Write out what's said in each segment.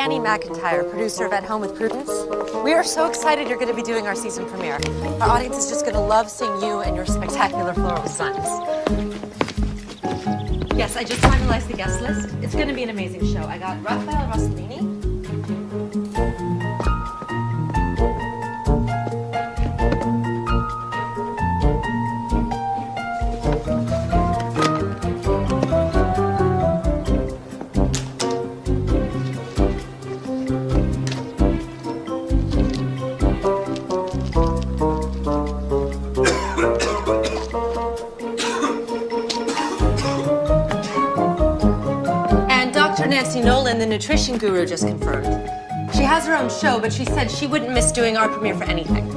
Annie McIntyre, producer of At Home with Prudence. We are so excited you're going to be doing our season premiere. Our audience is just going to love seeing you and your spectacular floral designs. Yes, I just finalized the guest list. It's going to be an amazing show. I got Raphael Rossellini. Nolan, the nutrition guru, just confirmed. She has her own show, but she said she wouldn't miss doing our premiere for anything.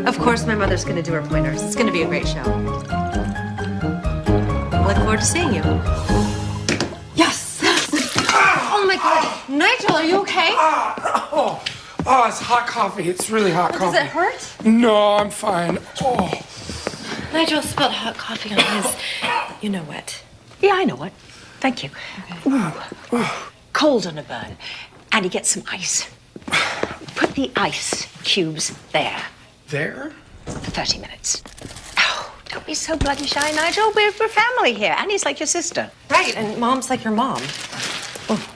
Of course, my mother's going to do her pointers. It's going to be a great show. I look forward to seeing you. Yes! Oh my God. Nigel, are you okay? Oh, it's hot coffee. It's really hot coffee. Does it hurt? No, I'm fine. Oh. Nigel spilled hot coffee on his you-know-what. Yeah, I know what. Thank you. Okay. Ooh. Cold on a burn. And you get some ice. Put the ice cubes there. There? For 30 minutes. Oh, don't be so bloody shy, Nigel. We're family here. Annie's like your sister. Right, and Mom's like your mom. Oh.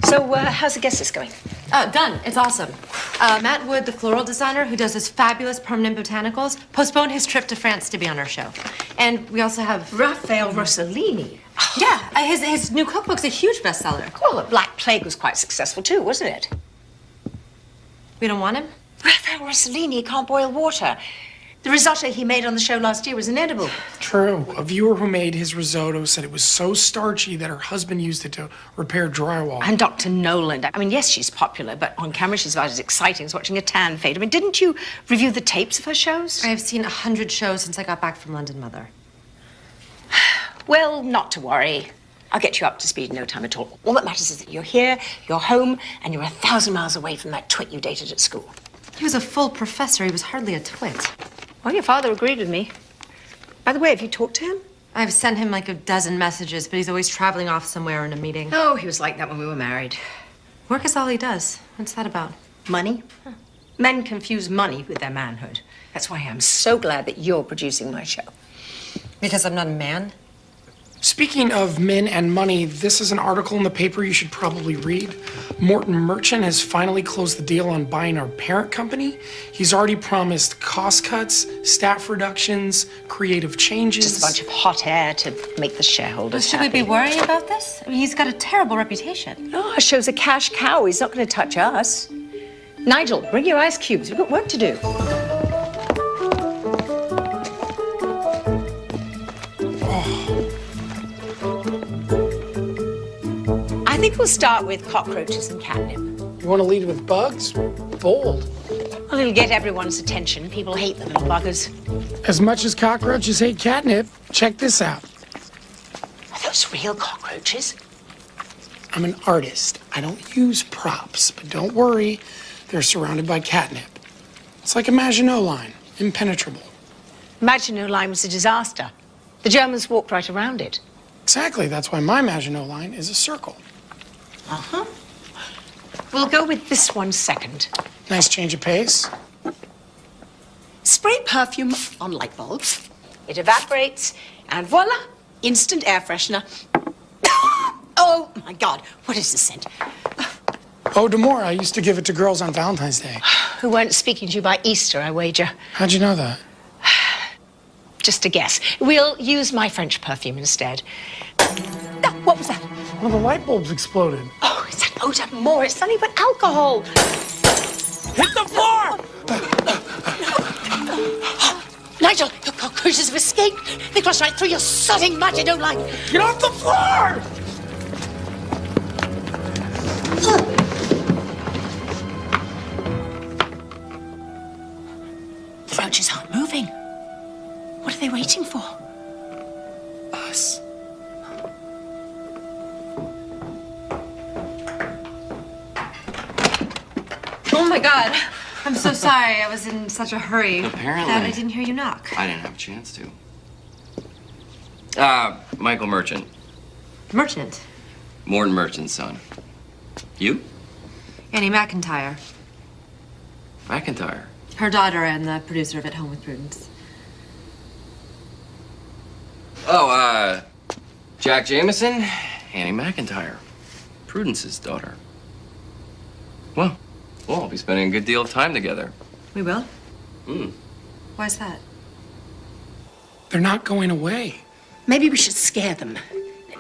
So, how's the guest list going? Done. It's awesome. Matt Wood, the floral designer who does his fabulous permanent botanicals, postponed his trip to France to be on our show. And we also have Raphael Rossellini. Yeah, his new cookbook's a huge bestseller. Well, the Black Plague was quite successful too, wasn't it? We don't want him? Raphael Rossellini can't boil water. The risotto he made on the show last year was inedible. True. A viewer who made his risotto said it was so starchy that her husband used it to repair drywall. And Dr. Nolan. I mean, yes, she's popular, but on camera she's about as exciting as watching a tan fade. I mean, didn't you review the tapes of her shows? I've seen 100 shows since I got back from London, Mother. Well, not to worry. I'll get you up to speed in no time at all. All that matters is that you're here, you're home, and you're 1,000 miles away from that twit you dated at school. He was a full professor. He was hardly a twit. Well, your father agreed with me. By the way, have you talked to him? I've sent him like a dozen messages, but he's always traveling off somewhere in a meeting. Oh, he was like that when we were married. Work is all he does. What's that about? Money? Huh. Men confuse money with their manhood. That's why I'm so glad that you're producing my show. Because I'm not a man? Speaking of men and money, this is an article in the paper you should probably read. Morton Merchant has finally closed the deal on buying our parent company. He's already promised cost cuts, staff reductions, creative changes. Just a bunch of hot air to make the shareholders Should we be worrying about this? I mean, he's got a terrible reputation. Oh, our show's a cash cow. He's not going to touch us. Nigel, bring your ice cubes. We've got work to do. I think we'll start with cockroaches and catnip. You want to lead with bugs? Bold. Well, it'll get everyone's attention. People hate the little buggers. As much as cockroaches hate catnip, check this out. Are those real cockroaches? I'm an artist. I don't use props, but don't worry, they're surrounded by catnip. It's like a Maginot Line, impenetrable. Maginot Line was a disaster. The Germans walked right around it. Exactly, that's why my Maginot Line is a circle. Uh-huh. We'll go with this one second. Nice change of pace. Spray perfume on light bulbs. It evaporates, and voila, instant air freshener. Oh, my God, what is this scent? Oh, Demore, I used to give it to girls on Valentine's Day. Who weren't speaking to you by Easter, I wager. How'd you know that? Just a guess. We'll use my French perfume instead. What was that? One of the light bulbs exploded. Oh, it's that eau d'amour. It's nothing but alcohol. Hit the floor! Nigel, your cockroaches have escaped. They crossed right through your sodding Maginot Line. Get off the floor! The roaches aren't moving. What are they waiting for? Us. Oh my God. I'm so sorry. I was in such a hurry. Apparently. That I didn't hear you knock. I didn't have a chance to. Michael Merchant. Merchant. Morton Merchant's son. You? Annie McIntyre. McIntyre? Her daughter and the producer of At Home with Prudence. Oh, Jack Jameson, Annie McIntyre. Prudence's daughter. Well, we'll be spending a good deal of time together. We will? Hmm. Why's that? They're not going away. Maybe we should scare them.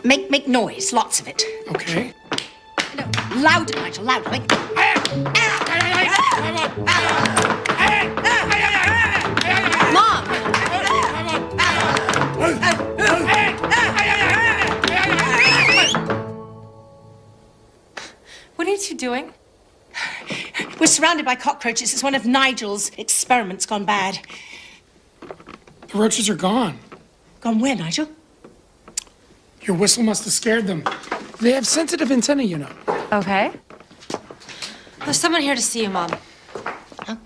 Make noise, lots of it. Okay. No, louder, Nigel, louder. Like... Mom! What are you two doing? We're surrounded by cockroaches. It's one of Nigel's experiments gone bad. The roaches are gone. Gone where, Nigel? Your whistle must have scared them. They have sensitive antennae, you know. Okay. There's someone here to see you, Mom. Huh?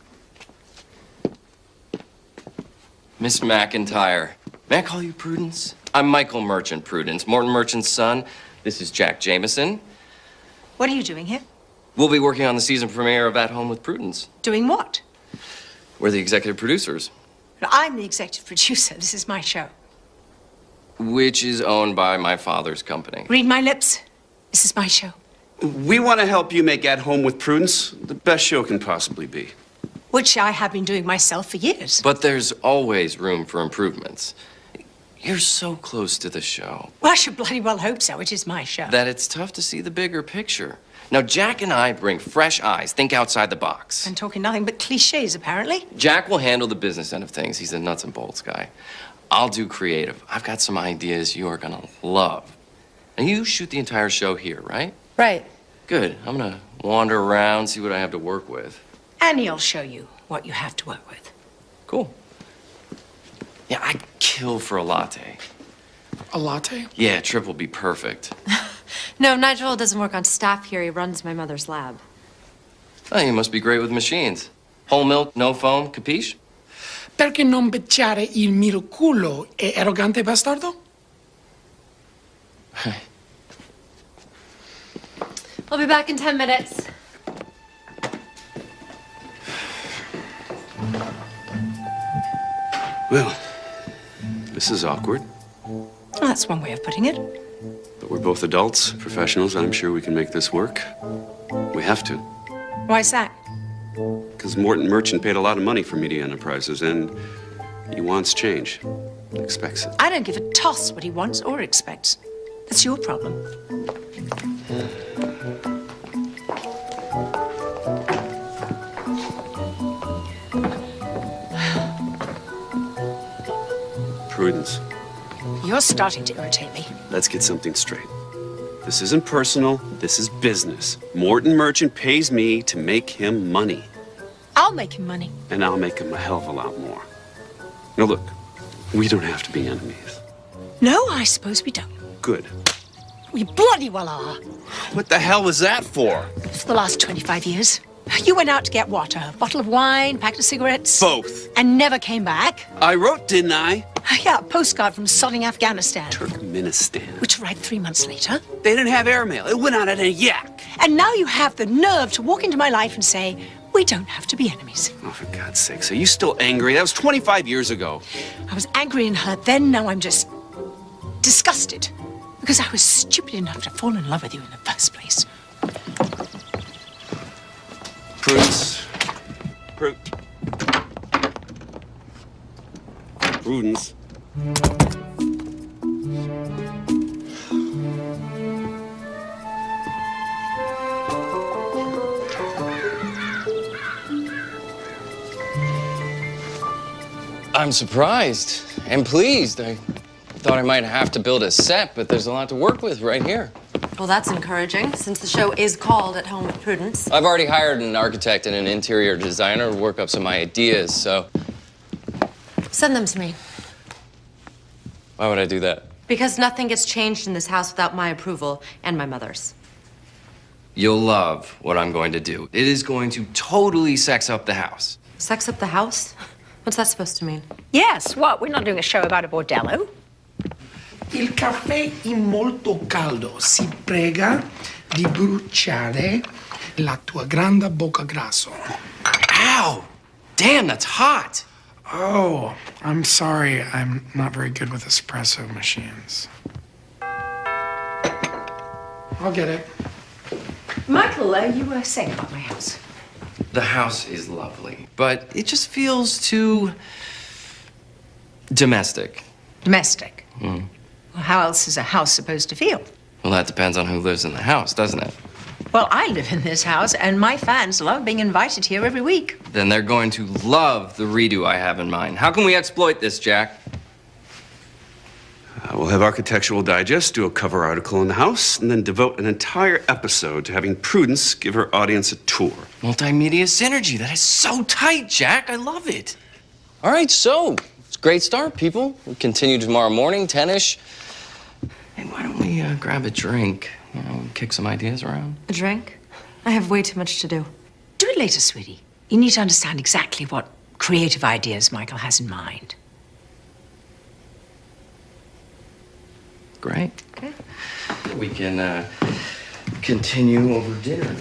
Miss McIntyre. May I call you Prudence? I'm Michael Merchant Prudence, Morton Merchant's son. This is Jack Jameson. What are you doing here? We'll be working on the season premiere of At Home with Prudence. Doing what? We're the executive producers, I'm the executive producer. This is my show. which is owned by my father's company. Read my lips. This is my show. We want to help you make At Home with Prudence the best show can possibly be. Which I have been doing myself for years. But there's always room for improvements. You're so close to the show Well, I should bloody well hope so. It is my show. that it's tough to see the bigger picture. Now, Jack and I bring fresh eyes, think outside the box. I'm talking nothing but cliches, apparently. Jack will handle the business end of things. He's a nuts and bolts guy. I'll do creative. I've got some ideas you are gonna love. And you shoot the entire show here, right? Right. Good. I'm gonna wander around, see what I have to work with. And he'll show you what you have to work with. Cool. Yeah, I'd kill for a latte. A latte? Yeah, Trip will be perfect. No, Nigel doesn't work on staff here. He runs my mother's lab. Oh, you must be great with machines. Whole milk, no foam, capiche? Perché non becciare il mio culo è arrogante bastardo? I'll be back in 10 minutes. Well, this is awkward, Well, that's one way of putting it. but we're both adults, professionals. I'm sure we can make this work. We have to, Why's that? because Morton Merchant paid a lot of money for Media Enterprises, and he wants change. Expects it. I don't give a toss what he wants or expects. That's your problem. Prudence, You're starting to irritate me. let's get something straight. This isn't personal. This is business. Morton Merchant pays me to make him money, I'll make him money. and I'll make him a hell of a lot more. Now, look, we don't have to be enemies. No, I suppose we don't. Good. We bloody well are. What the hell was that for? For the last 25 years. You went out to get what? A bottle of wine, packet of cigarettes? Both. And never came back? I wrote, didn't I? Yeah, a postcard from sodding Afghanistan. Turkmenistan. Which arrived 3 months later. They didn't have airmail. It went out at a yak. And now you have the nerve to walk into my life and say, we don't have to be enemies. Oh, for God's sakes, are you still angry? That was 25 years ago. I was angry and hurt then, now I'm just disgusted. Because I was stupid enough to fall in love with you in the first place. Prudence. Prudence. I'm surprised and pleased. I thought I might have to build a set, but there's a lot to work with right here. Well, that's encouraging, since the show is called At Home with Prudence. I've already hired an architect and an interior designer to work up some ideas, so Send them to me. why would I do that? Because nothing gets changed in this house without my approval and my mother's. You'll love what I'm going to do. It is going to totally sex up the house. Sex up the house? What's that supposed to mean? Yes, what? We're not doing a show about a bordello. Il caffè è molto caldo. Si prega di bruciare la tua grande bocca grasso. Ow! Damn, that's hot! Oh, I'm sorry. I'm not very good with espresso machines. I'll get it. Michael, you were saying about my house. The house is lovely, but it just feels too domestic. Domestic? Well, how else is a house supposed to feel? Well, that depends on who lives in the house, doesn't it? Well, I live in this house, and my fans love being invited here every week. Then they're going to love the redo I have in mind. How can we exploit this, Jack? We'll have Architectural Digest do a cover article on the house and then devote an entire episode to having Prudence give her audience a tour. Multimedia synergy. That is so tight, Jack. I love it. All right, so it's a great start, people. We continue tomorrow morning, 10-ish. Hey, why don't we grab a drink? You know, kick some ideas around. A drink? I have way too much to do. Do it later, sweetie. You need to understand exactly what creative ideas Michael has in mind. Great. Okay. We can continue over dinner.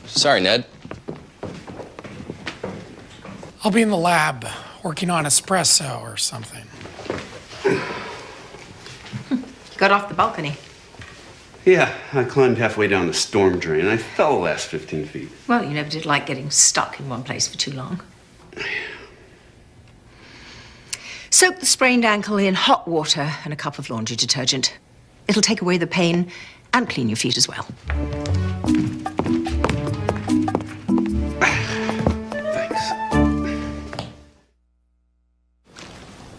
Sorry, Ned. I'll be in the lab working on espresso or something. You got off the balcony. Yeah, I climbed halfway down the storm drain and I fell the last 15 feet. Well, you never did like getting stuck in one place for too long. Soak the sprained ankle in hot water and a cup of laundry detergent. It'll take away the pain and clean your feet as well. Thanks.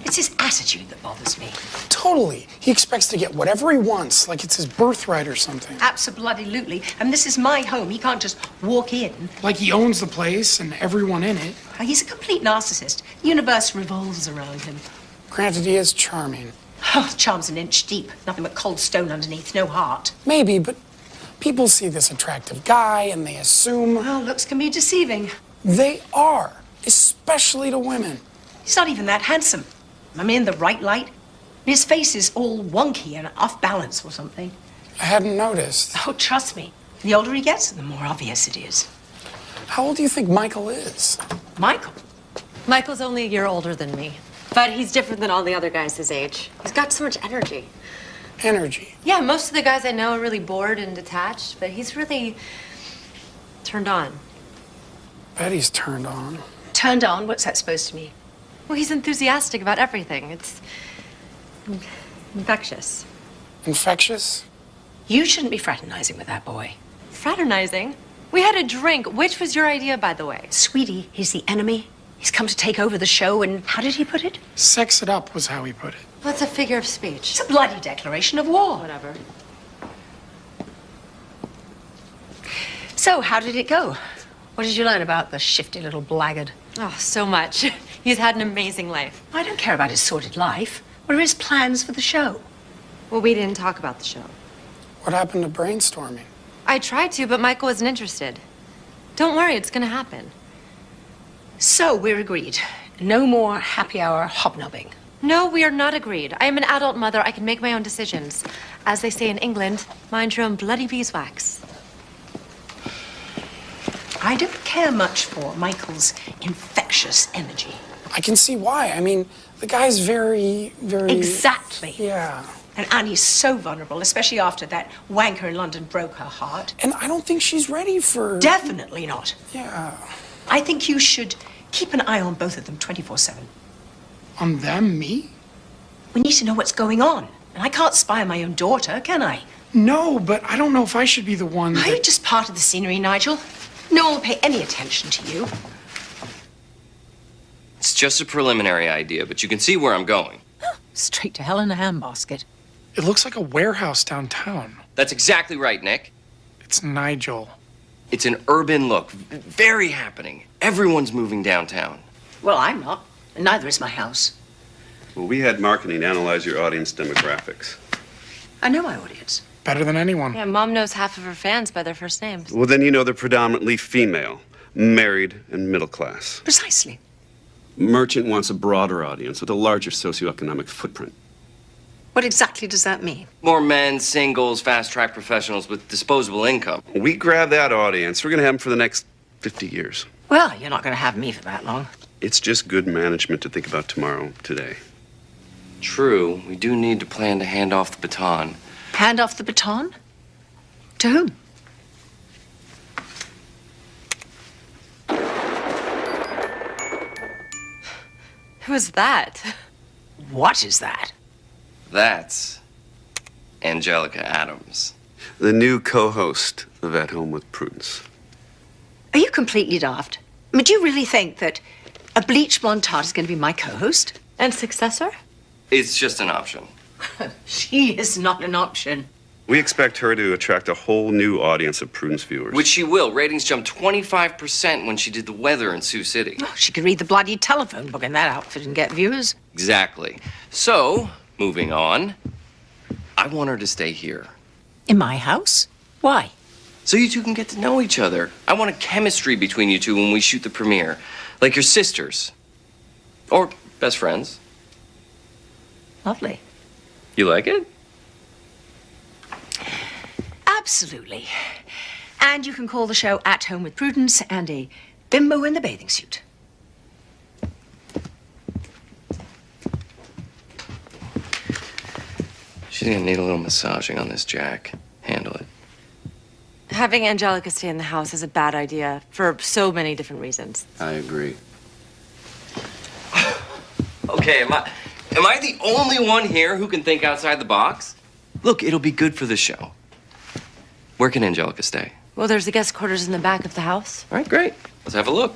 It's his attitude that bothers me. Totally. He expects to get whatever he wants, like it's his birthright or something. Abso-bloody-lutely. And this is my home. He can't just walk in. Like he owns the place and everyone in it. He's a complete narcissist. The universe revolves around him. Granted, he is charming. Oh, charm's an inch deep. Nothing but cold stone underneath, no heart. Maybe, but people see this attractive guy and they assume... Well, looks can be deceiving. They are, especially to women. He's not even that handsome. I'm in the right light. His face is all wonky and off balance or something. I hadn't noticed. Oh, trust me. The older he gets, the more obvious it is. How old do you think Michael is? Michael? Michael's only a year older than me. But he's different than all the other guys his age. He's got so much energy. Energy. Yeah, most of the guys I know are really bored and detached, but he's really turned on. Betty's turned on. Turned on? What's that supposed to mean? Well, he's enthusiastic about everything. It's infectious. Infectious? You shouldn't be fraternizing with that boy. Fraternizing? We had a drink. Which was your idea, by the way? Sweetie, he's the enemy. He's come to take over the show, and how did he put it? Sex it up was how he put it. Well, it's a figure of speech. It's a bloody declaration of war. Whatever. So, how did it go? What did you learn about the shifty little blackguard? Oh, so much. He's had an amazing life. I don't care about his sordid life. What are his plans for the show? Well, we didn't talk about the show. What happened to brainstorming? I tried to, but Michael wasn't interested. Don't worry, it's gonna happen. So, we're agreed. No more happy hour hobnobbing. No, we are not agreed. I am an adult mother. I can make my own decisions. As they say in England, mind your own bloody beeswax. I don't care much for Michael's infectious energy. I can see why. I mean, the guy's very... Exactly. Yeah. And Annie's so vulnerable, especially after that wanker in London broke her heart. And I don't think she's ready for... Definitely not. Yeah. I think you should keep an eye on both of them 24/7. On them? Me? We need to know what's going on. And I can't spy on my own daughter, can I? No, but I don't know if I should be the one Are you that... just part of the scenery, Nigel? No one will pay any attention to you. It's just a preliminary idea, but you can see where I'm going. Straight to hell in a handbasket. It looks like a warehouse downtown. That's exactly right, Nick. It's Nigel. It's an urban look. Very happening. Everyone's moving downtown. Well, I'm not. And neither is my house. Well, we had marketing analyze your audience demographics. I know my audience. Better than anyone. Yeah, Mom knows half of her fans by their first names. Well, then you know they're predominantly female, married, and middle class. Precisely. Merchant wants a broader audience with a larger socioeconomic footprint. What exactly does that mean? More men, singles, fast-track professionals with disposable income. We grab that audience, we're going to have them for the next 50 years. Well, you're not going to have me for that long. It's just good management to think about tomorrow, today. True, we do need to plan to hand off the baton. Hand off the baton? To whom? Who's that? What is that? That's Angelica Adams. The new co-host of At Home with Prudence. Are you completely daft? I mean, do you really think that a bleach blonde tart is going to be my co-host? And successor? It's just an option. She is not an option. We expect her to attract a whole new audience of Prudence viewers. Which she will. Ratings jumped 25% when she did the weather in Sioux City. Oh, she could read the bloody telephone book in that outfit and get viewers. Exactly. So, moving on, I want her to stay here. In my house? Why? So you two can get to know each other. I want a chemistry between you two when we shoot the premiere. Like your sisters. Or best friends. Lovely. You like it? Absolutely. And you can call the show At Home with Prudence and a bimbo in the bathing suit. She's gonna need a little massaging on this, Jack. Handle it. Having Angelica stay in the house is a bad idea for so many different reasons. I agree. Okay, am I the only one here who can think outside the box? Look, it'll be good for the show. Where can Angelica stay? Well, there's the guest quarters in the back of the house. All right, great. Let's have a look.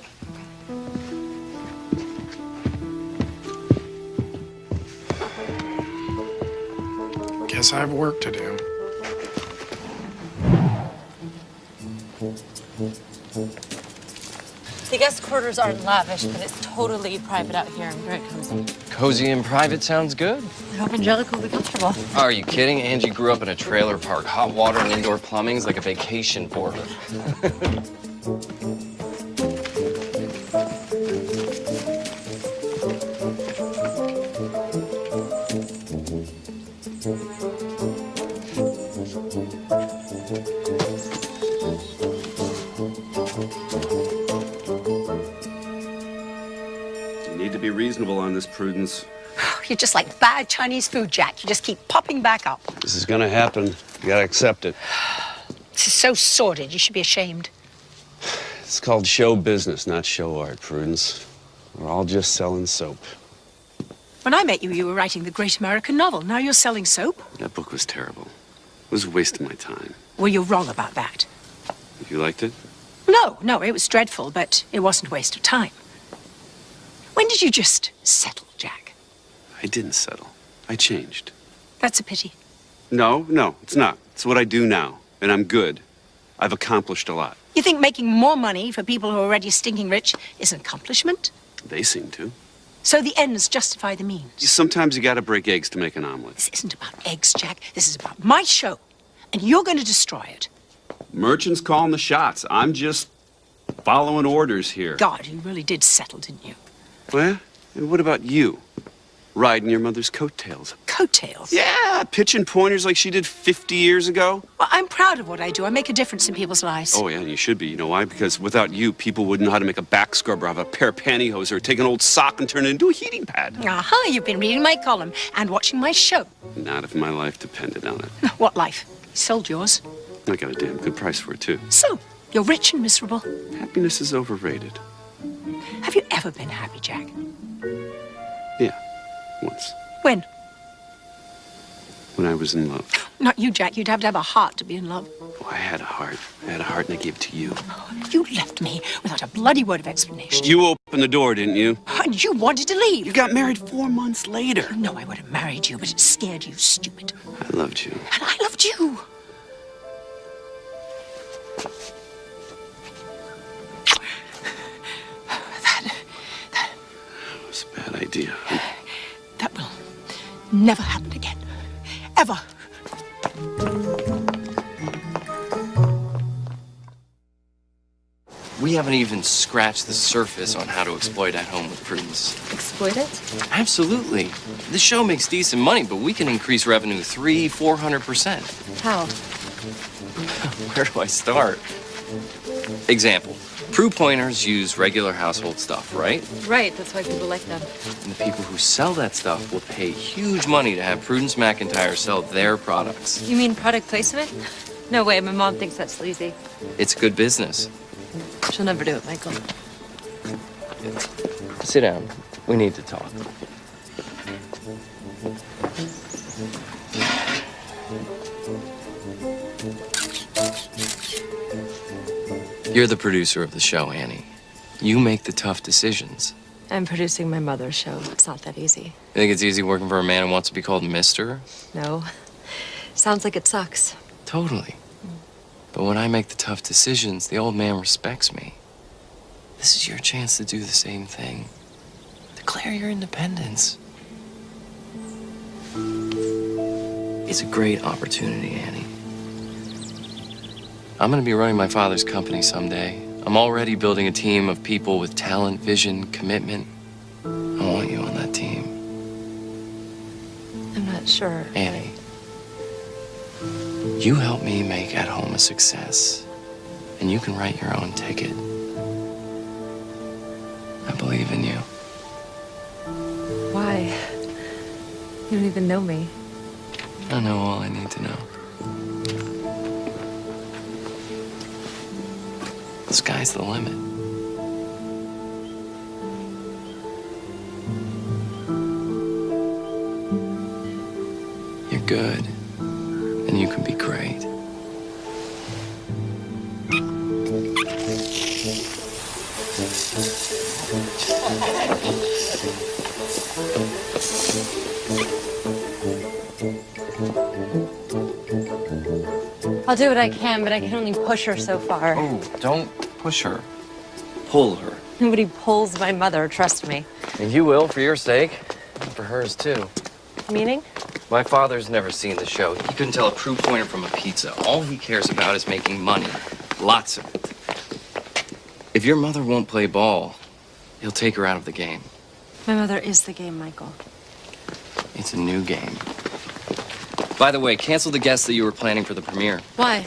Guess I have work to do. The guest quarters aren't lavish, but it's totally private out here and very cozy. Cozy and private sounds good. I hope Angelica will be comfortable. Are you kidding? Angie grew up in a trailer park. Hot water and indoor plumbing is like a vacation for her. You need to be reasonable on this, Prudence. You're just like bad Chinese food, Jack. You just keep popping back up. This is gonna happen. You gotta accept it. This is so sordid. You should be ashamed. It's called show business, not show art, Prudence. We're all just selling soap. When I met you, you were writing the great American novel. Now you're selling soap? That book was terrible. It was a waste of my time. Well, you're wrong about that. You liked it? No, it was dreadful, but it wasn't a waste of time. When did you just settle, Jack? I didn't settle. I changed. That's a pity. No, it's not. It's what I do now, and I'm good. I've accomplished a lot. You think making more money for people who are already stinking rich is an accomplishment? They seem to. So the ends justify the means. Sometimes you gotta break eggs to make an omelet. This isn't about eggs, Jack. This is about my show, and you're going to destroy it. Merchant's calling the shots. I'm just following orders here. God, you really did settle, didn't you? Well, and what about you? Riding your mother's coattails. Coattails. Yeah, pitching pointers like she did 50 years ago. Well, I'm proud of what I do. I make a difference in people's lives. Oh, yeah, and you should be. You know why? Because without you, people wouldn't know how to make a back scrubber out of a pair of pantyhose or take an old sock and turn it into a heating pad. Aha, you've been reading my column and watching my show. Not if my life depended on it. What life? You sold yours. I got a damn good price for it, too. So, you're rich and miserable. Happiness is overrated. Have you ever been happy, Jack? Yeah, once. When? When I was in love. Not you, Jack. You'd have to have a heart to be in love. Oh, I had a heart. I had a heart and I gave it to you. You left me without a bloody word of explanation. You opened the door, didn't you? And you wanted to leave. You got married 4 months later. You know I would have married you, but it scared you, stupid. I loved you. And I loved you. That was a bad idea. That will never happen again. Ever. We We haven't even scratched the surface on how to exploit At Home with Prudence. Exploit it? Absolutely. The show makes decent money, but we can increase revenue 300-400%. How? Where do I start? Example. Prue pointers use regular household stuff, right? Right, that's why people like them. And the people who sell that stuff will pay huge money to have Prudence McIntyre sell their products. You mean product placement? No way, my mom thinks that's sleazy. It's good business. She'll never do it, Michael. Sit down. We need to talk. You're the producer of the show, Annie. You make the tough decisions. I'm producing my mother's show. It's not that easy. You think it's easy working for a man who wants to be called Mister? No. Sounds like it sucks. Totally. But when I make the tough decisions, the old man respects me. This is your chance to do the same thing. Declare your independence. It's a great opportunity, Annie. I'm gonna be running my father's company someday. I'm already building a team of people with talent, vision, commitment. I want you on that team. I'm not sure. Annie, you help me make At Home a success, and you can write your own ticket. I believe in you. Why? You don't even know me. I know all I need to know. The sky's the limit. You're good, and you can be great. I'll do what I can, but I can only push her so far. Oh, don't push her. Pull her. Nobody pulls my mother, trust me. And you will, for your sake. And for hers, too. Meaning? My father's never seen the show. He couldn't tell a Prue pointer from a pizza. All he cares about is making money. Lots of it. If your mother won't play ball, he'll take her out of the game. My mother is the game, Michael. It's a new game. By the way, cancel the guests that you were planning for the premiere. Why?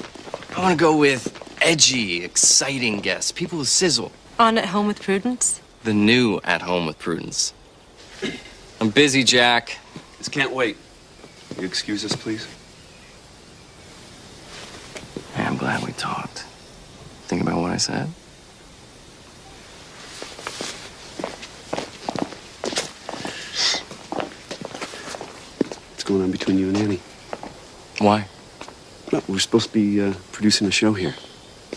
I want to go with edgy, exciting guests. People with sizzle. On At Home with Prudence? The new At Home with Prudence. I'm busy, Jack. This can't wait. You excuse us, please? Hey, I'm glad we talked. Think about what I said? What's going on between you and Annie? Why? No, we're supposed to be producing a show here.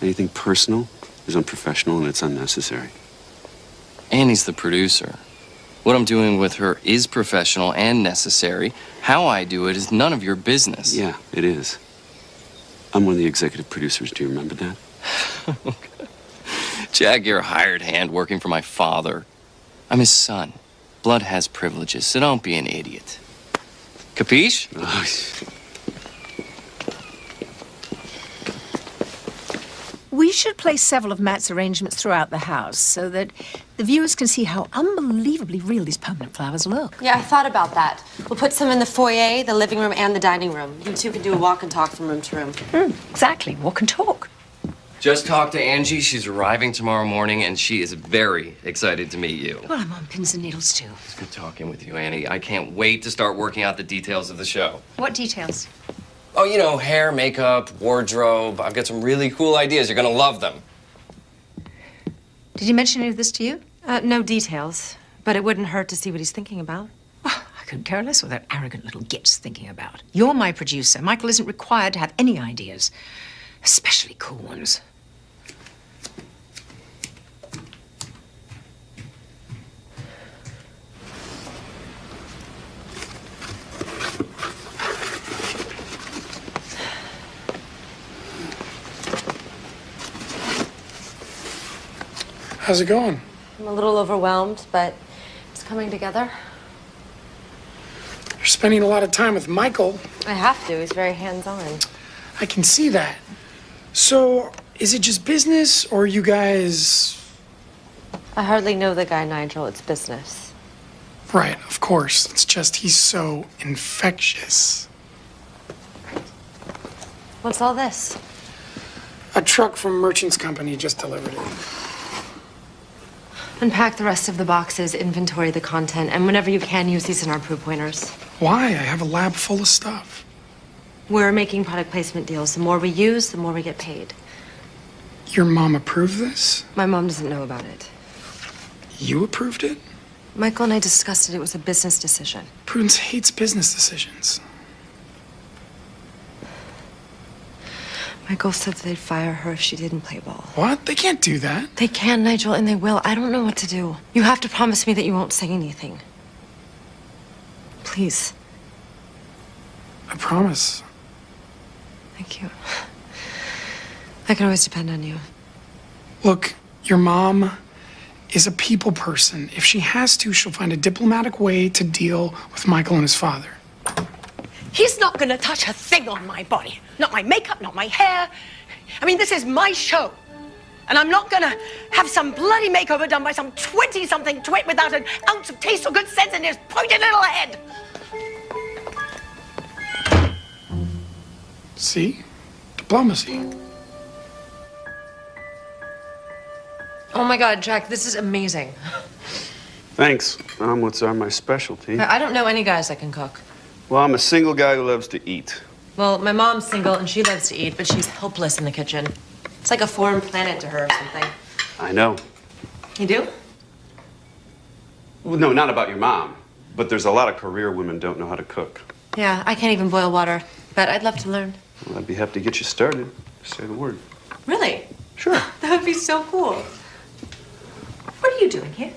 Anything personal is unprofessional and it's unnecessary. Annie's the producer. What I'm doing with her is professional and necessary. How I do it is none of your business. Yeah, it is. I'm one of the executive producers. Do you remember that? Jack, you're a hired hand working for my father. I'm his son. Blood has privileges, so don't be an idiot. Capiche? Oh, We should place several of Matt's arrangements throughout the house so that the viewers can see how unbelievably real these permanent flowers look. Yeah, I thought about that. We'll put some in the foyer, the living room, and the dining room. You two can do a walk and talk from room to room. Exactly. Walk and talk. Just talked to Angie. She's arriving tomorrow morning, and she is very excited to meet you. Well, I'm on pins and needles, too. It's good talking with you, Annie. I can't wait to start working out the details of the show. What details? Oh, you know, hair, makeup, wardrobe. I've got some really cool ideas. You're gonna love them. Did he mention any of this to you? No details, but it wouldn't hurt to see what he's thinking about. Oh, I couldn't care less what that arrogant little git's thinking about. You're my producer. Michael isn't required to have any ideas, especially cool ones. How's it going? I'm a little overwhelmed, but it's coming together. You're spending a lot of time with Michael. I have to. He's very hands-on. I can see that. So, Is it just business, or you guys... I hardly know the guy, Nigel. It's business. Right, of course. It's just he's so infectious. What's all this? A truck from Merchant's Company just delivered it. Unpack the rest of the boxes, inventory the content, and whenever you can, use these in our proof pointers. Why? I have a lab full of stuff. We're making product placement deals. The more we use, the more we get paid. Your mom approved this? My mom doesn't know about it. You approved it? Michael and I discussed it. It was a business decision. Prudence hates business decisions. Michael said they'd fire her if she didn't play ball. What? They can't do that. They can, Nigel, and they will. I don't know what to do. You have to promise me that you won't say anything. Please. I promise. Thank you. I can always depend on you. Look, your mom is a people person. If she has to, she'll find a diplomatic way to deal with Michael and his father. He's not gonna touch a thing on my body. Not my makeup, not my hair. I mean, this is my show. And I'm not gonna have some bloody makeover done by some 20-something twit without an ounce of taste or good sense in his pointy little head. See? Diplomacy. Oh my God, Jack, this is amazing. Thanks. Omelets are my specialty. I don't know any guys that can cook. Well, I'm a single guy who loves to eat. Well, my mom's single and she loves to eat, but she's helpless in the kitchen. It's like a foreign planet to her or something. I know. You do? Well, no, not about your mom. But there's a lot of career women don't know how to cook. Yeah, I can't even boil water, but I'd love to learn. Well, I'd be happy to get you started. Say the word. Really? Sure. That would be so cool. What are you doing here?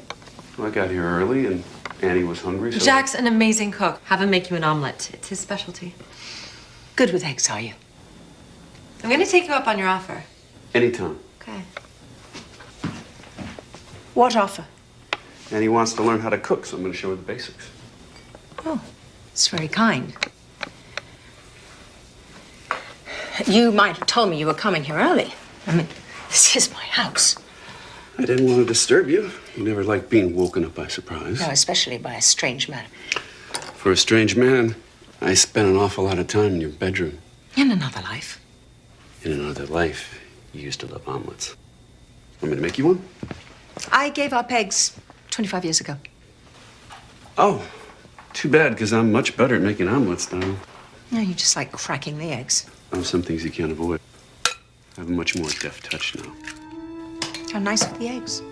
Well, I got here early and Annie was hungry, so... Jack's an amazing cook. Have him make you an omelet. It's his specialty. Good with eggs, are you? I'm gonna take you up on your offer. Anytime. Okay. What offer? Annie wants to learn how to cook, so I'm going to show her the basics. Oh, it's very kind. You might have told me you were coming here early. I mean, this is my house. I didn't want to disturb you. You never liked being woken up by surprise. No, especially by a strange man. For a strange man, I spent an awful lot of time in your bedroom. In another life. In another life, you used to love omelets. Want me to make you one? I gave up eggs 25 years ago. Oh, too bad, because I'm much better at making omelets, though. No, you just like cracking the eggs. Oh, some things you can't avoid. I have a much more deft touch now. How nice are the eggs?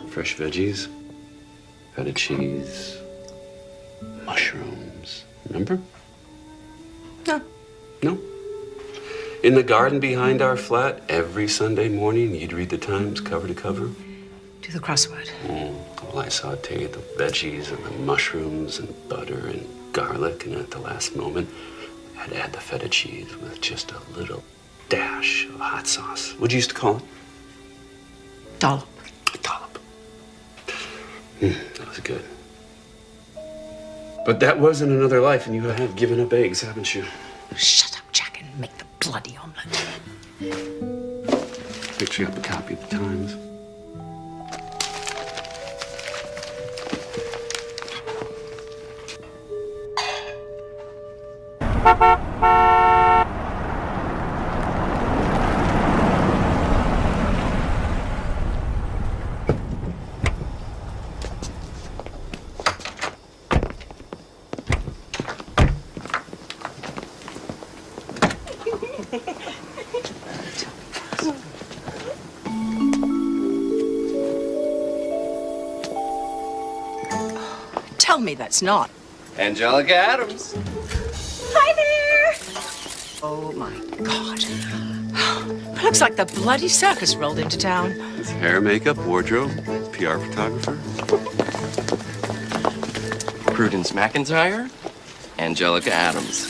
Fresh veggies, feta cheese, mushrooms. Remember? No. No? In the garden behind our flat, every Sunday morning, you'd read the Times cover to cover. Do the crossword. Well, I sauteed the veggies and the mushrooms and butter and garlic, and at the last moment, I'd add the feta cheese with just a little dash of hot sauce. What'd you used to call it? Dollop. A dollop. That was good. But that wasn't another life, and you have given up eggs, haven't you? Shut up, Jack, and make the bloody omelet. Picked you up a copy of the Times. Tell me that's not. Angelica Adams. Hi there! Oh, my God. Looks like the bloody circus rolled into town. It's hair, makeup, wardrobe, PR photographer. Prudence McIntyre. Angelica Adams.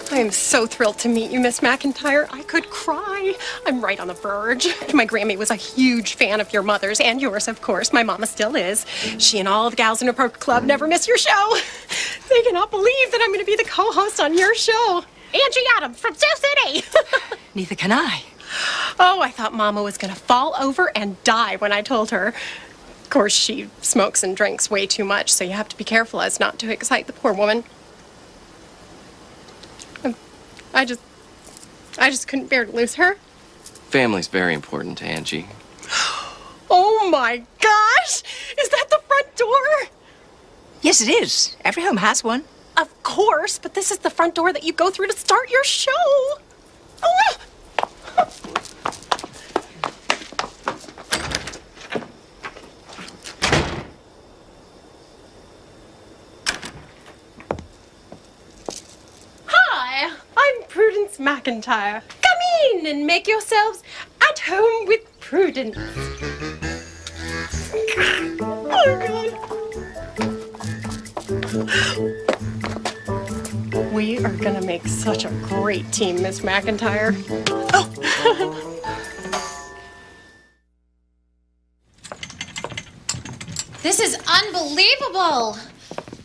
I am so thrilled to meet you, Miss McIntyre. I could cry. I'm right on the verge. My Grammy was a huge fan of your mother's and yours, of course. My mama still is. She and all the gals in her park club never miss your show. They cannot believe that I'm going to be the co-host on your show. Angie Adams from Sioux City. Neither can I. Oh, I thought Mama was going to fall over and die when I told her. Of course, she smokes and drinks way too much, so you have to be careful as not to excite the poor woman. I just couldn't bear to lose her. Family's very important to Angie. Oh my gosh! Is that the front door? Yes, it is. Every home has one. Of course, but this is the front door that you go through to start your show. Oh. Hi, I'm Prudence McIntyre. Come in and make yourselves at home with Prudence. Oh, God. We are gonna make such a great team, Miss McIntyre. Oh. This is unbelievable.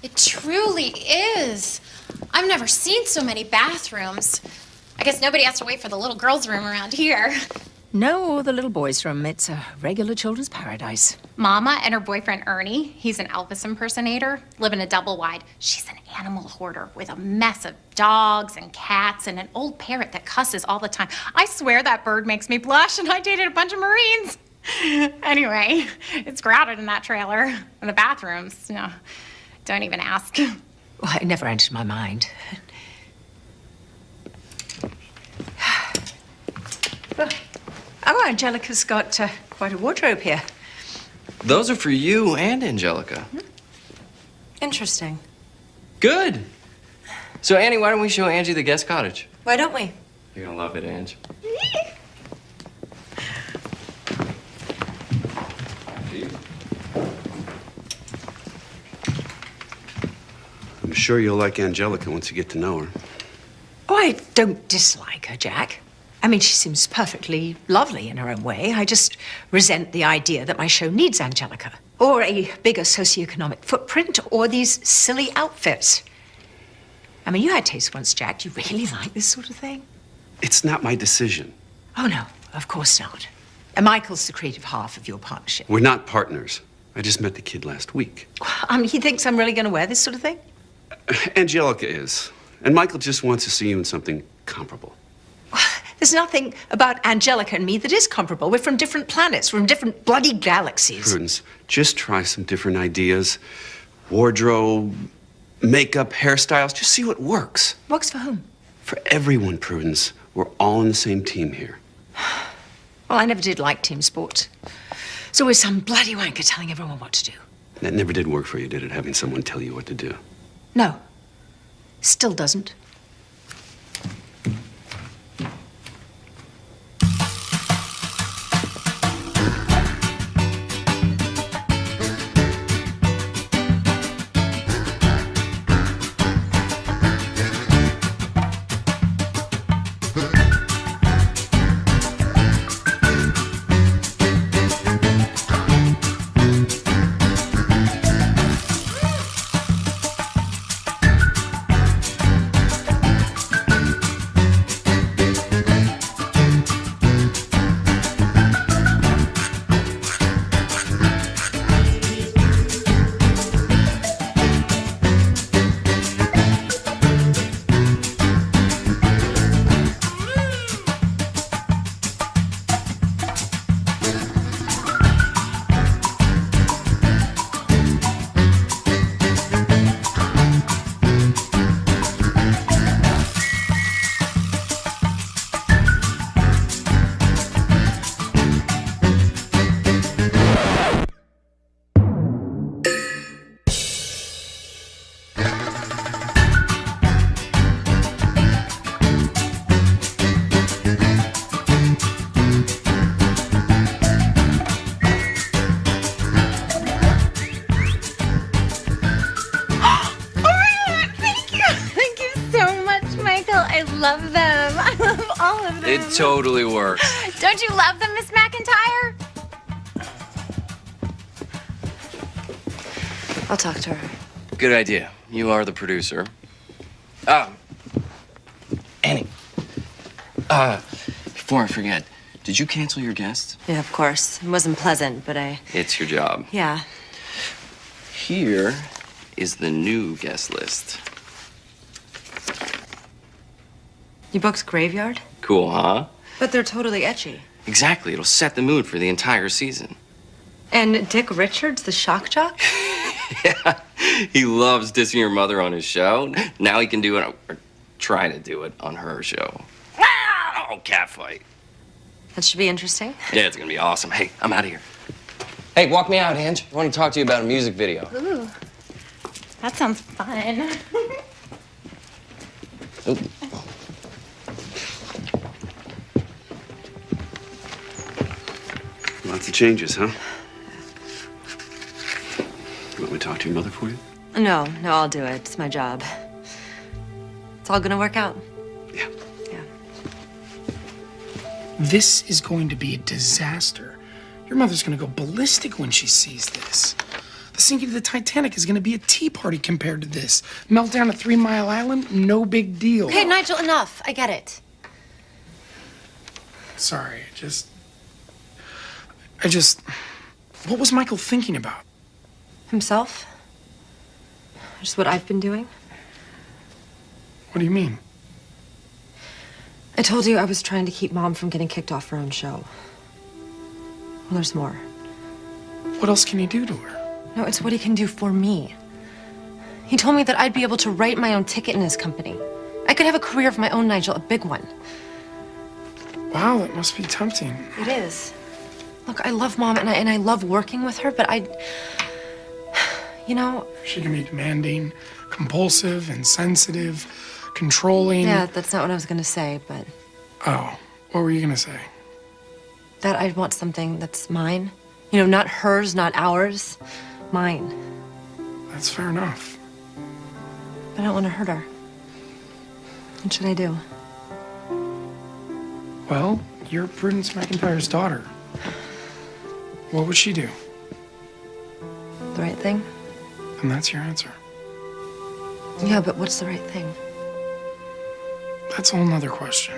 It truly is. I've never seen so many bathrooms. I guess nobody has to wait for the little girls' room around here. No, the little boys' room. It's a regular children's paradise. Mama and her boyfriend Ernie, he's an Elvis impersonator, live in a double wide. She's an animal hoarder with a mess of dogs and cats and an old parrot that cusses all the time. I swear that bird makes me blush, and I dated a bunch of Marines. Anyway, it's crowded in that trailer. And the bathrooms, no, don't even ask. Well, it never entered my mind. Oh, Angelica's got quite a wardrobe here. Those are for you and Angelica. Interesting. Good. So, Annie, why don't we show Angie the guest cottage? Why don't we? You're gonna love it, Ange. I'm sure you'll like Angelica once you get to know her. Oh, I don't dislike her, Jack. I mean, she seems perfectly lovely in her own way. I just resent the idea that my show needs Angelica, or a bigger socioeconomic footprint, or these silly outfits. I mean, you had taste once, Jack. Do you really like this sort of thing? It's not my decision. Oh, no, of course not. And Michael's the creative half of your partnership. We're not partners. I just met the kid last week. He thinks I'm really going to wear this sort of thing? Angelica is. And Michael just wants to see you in something comparable. There's nothing about Angelica and me that is comparable. We're from different planets, from different bloody galaxies. Prudence, just try some different ideas. Wardrobe, makeup, hairstyles. Just see what works. Works for whom? For everyone, Prudence. We're all on the same team here. Well, I never did like team sports. It's always some bloody wanker telling everyone what to do. That never did work for you, did it? Having someone tell you what to do. No. Still doesn't. totally works. Don't you love them, Miss McIntyre? I'll talk to her. Good idea. You are the producer. Annie. Before I forget, did you cancel your guests? Yeah, of course. It wasn't pleasant, but It's your job. yeah. Here is the new guest list. You booked Graveyard? Cool, huh? But they're totally etchy. Exactly. It'll set the mood for the entire season. And Dick Richards, the shock jock? Yeah. He loves dissing your mother on his show. Now he can do it, or try to do it, on her show. Oh, catfight. That should be interesting. Yeah, it's gonna be awesome. Hey, I'm out of here. Hey, walk me out, Ange. I want to talk to you about a music video. Ooh, that sounds fun. Ooh. Lots of changes, huh? You want me to talk to your mother for you? No, I'll do it. It's my job. It's all gonna work out. Yeah. Yeah. This is going to be a disaster. Your mother's gonna go ballistic when she sees this. The sinking of the Titanic is gonna be a tea party compared to this. Meltdown at 3 Mile Island, no big deal. Okay, Nigel, enough. I get it. Sorry, I just... What was Michael thinking about? Himself? Just what I've been doing? What do you mean? I told you I was trying to keep Mom from getting kicked off her own show. Well, there's more. What else can he do to her? No, it's what he can do for me. He told me that I'd be able to write my own ticket in his company. I could have a career of my own, Nigel, a big one. Wow, that must be tempting. It is. Look, I love Mom and I love working with her, but you know... She can be demanding, compulsive, insensitive, controlling. Yeah, that's not what I was gonna say, but... Oh, what were you gonna say? That I want something that's mine. You know, not hers, not ours. Mine. That's fair enough. But I don't want to hurt her. What should I do? Well, you're Prudence McIntyre's daughter. What would she do? The right thing? And that's your answer. Yeah, but what's the right thing? That's a whole nother question.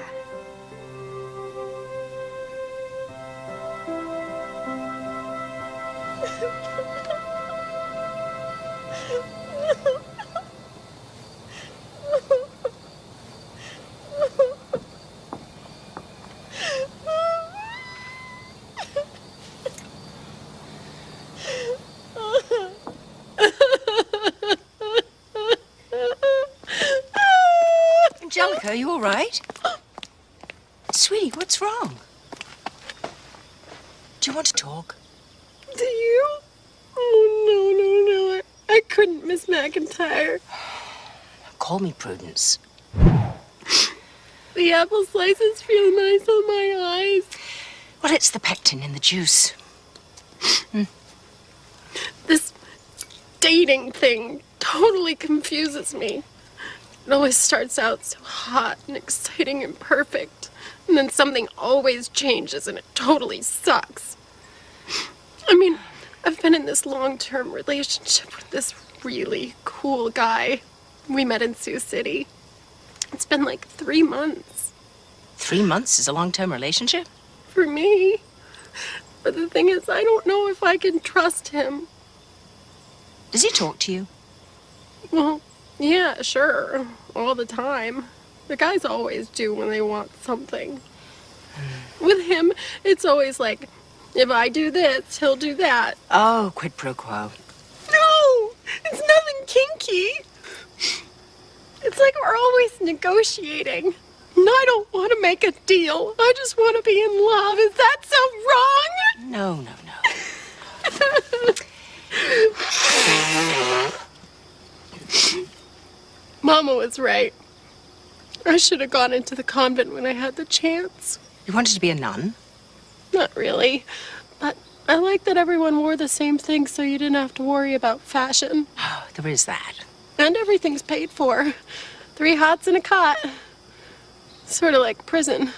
Angelica, are you all right? Sweetie, what's wrong? Do you want to talk? Do you? Oh, no. I couldn't, Miss McIntyre. Call me Prudence. The apple slices feel nice on my eyes. Well, it's the pectin in the juice. This dating thing totally confuses me. It always starts out so hot and exciting and perfect. And then something always changes and it totally sucks. I mean, I've been in this long-term relationship with this really cool guy. We met in Sioux City. It's been like 3 months. 3 months is a long-term relationship? For me. But the thing is, I don't know if I can trust him. Does he talk to you? Well, yeah, sure. All the time. The guys always do when they want something. With him, it's always like, if I do this, he'll do that. Oh, quid pro quo. No! It's nothing kinky. It's like we're always negotiating. And I don't want to make a deal. I just want to be in love. Is that so wrong? No. Mama was right. I should have gone into the convent when I had the chance. You wanted to be a nun? Not really. But I like that everyone wore the same thing so you didn't have to worry about fashion. Oh, there is that. And everything's paid for. 3 hots and a cot. Sort of like prison.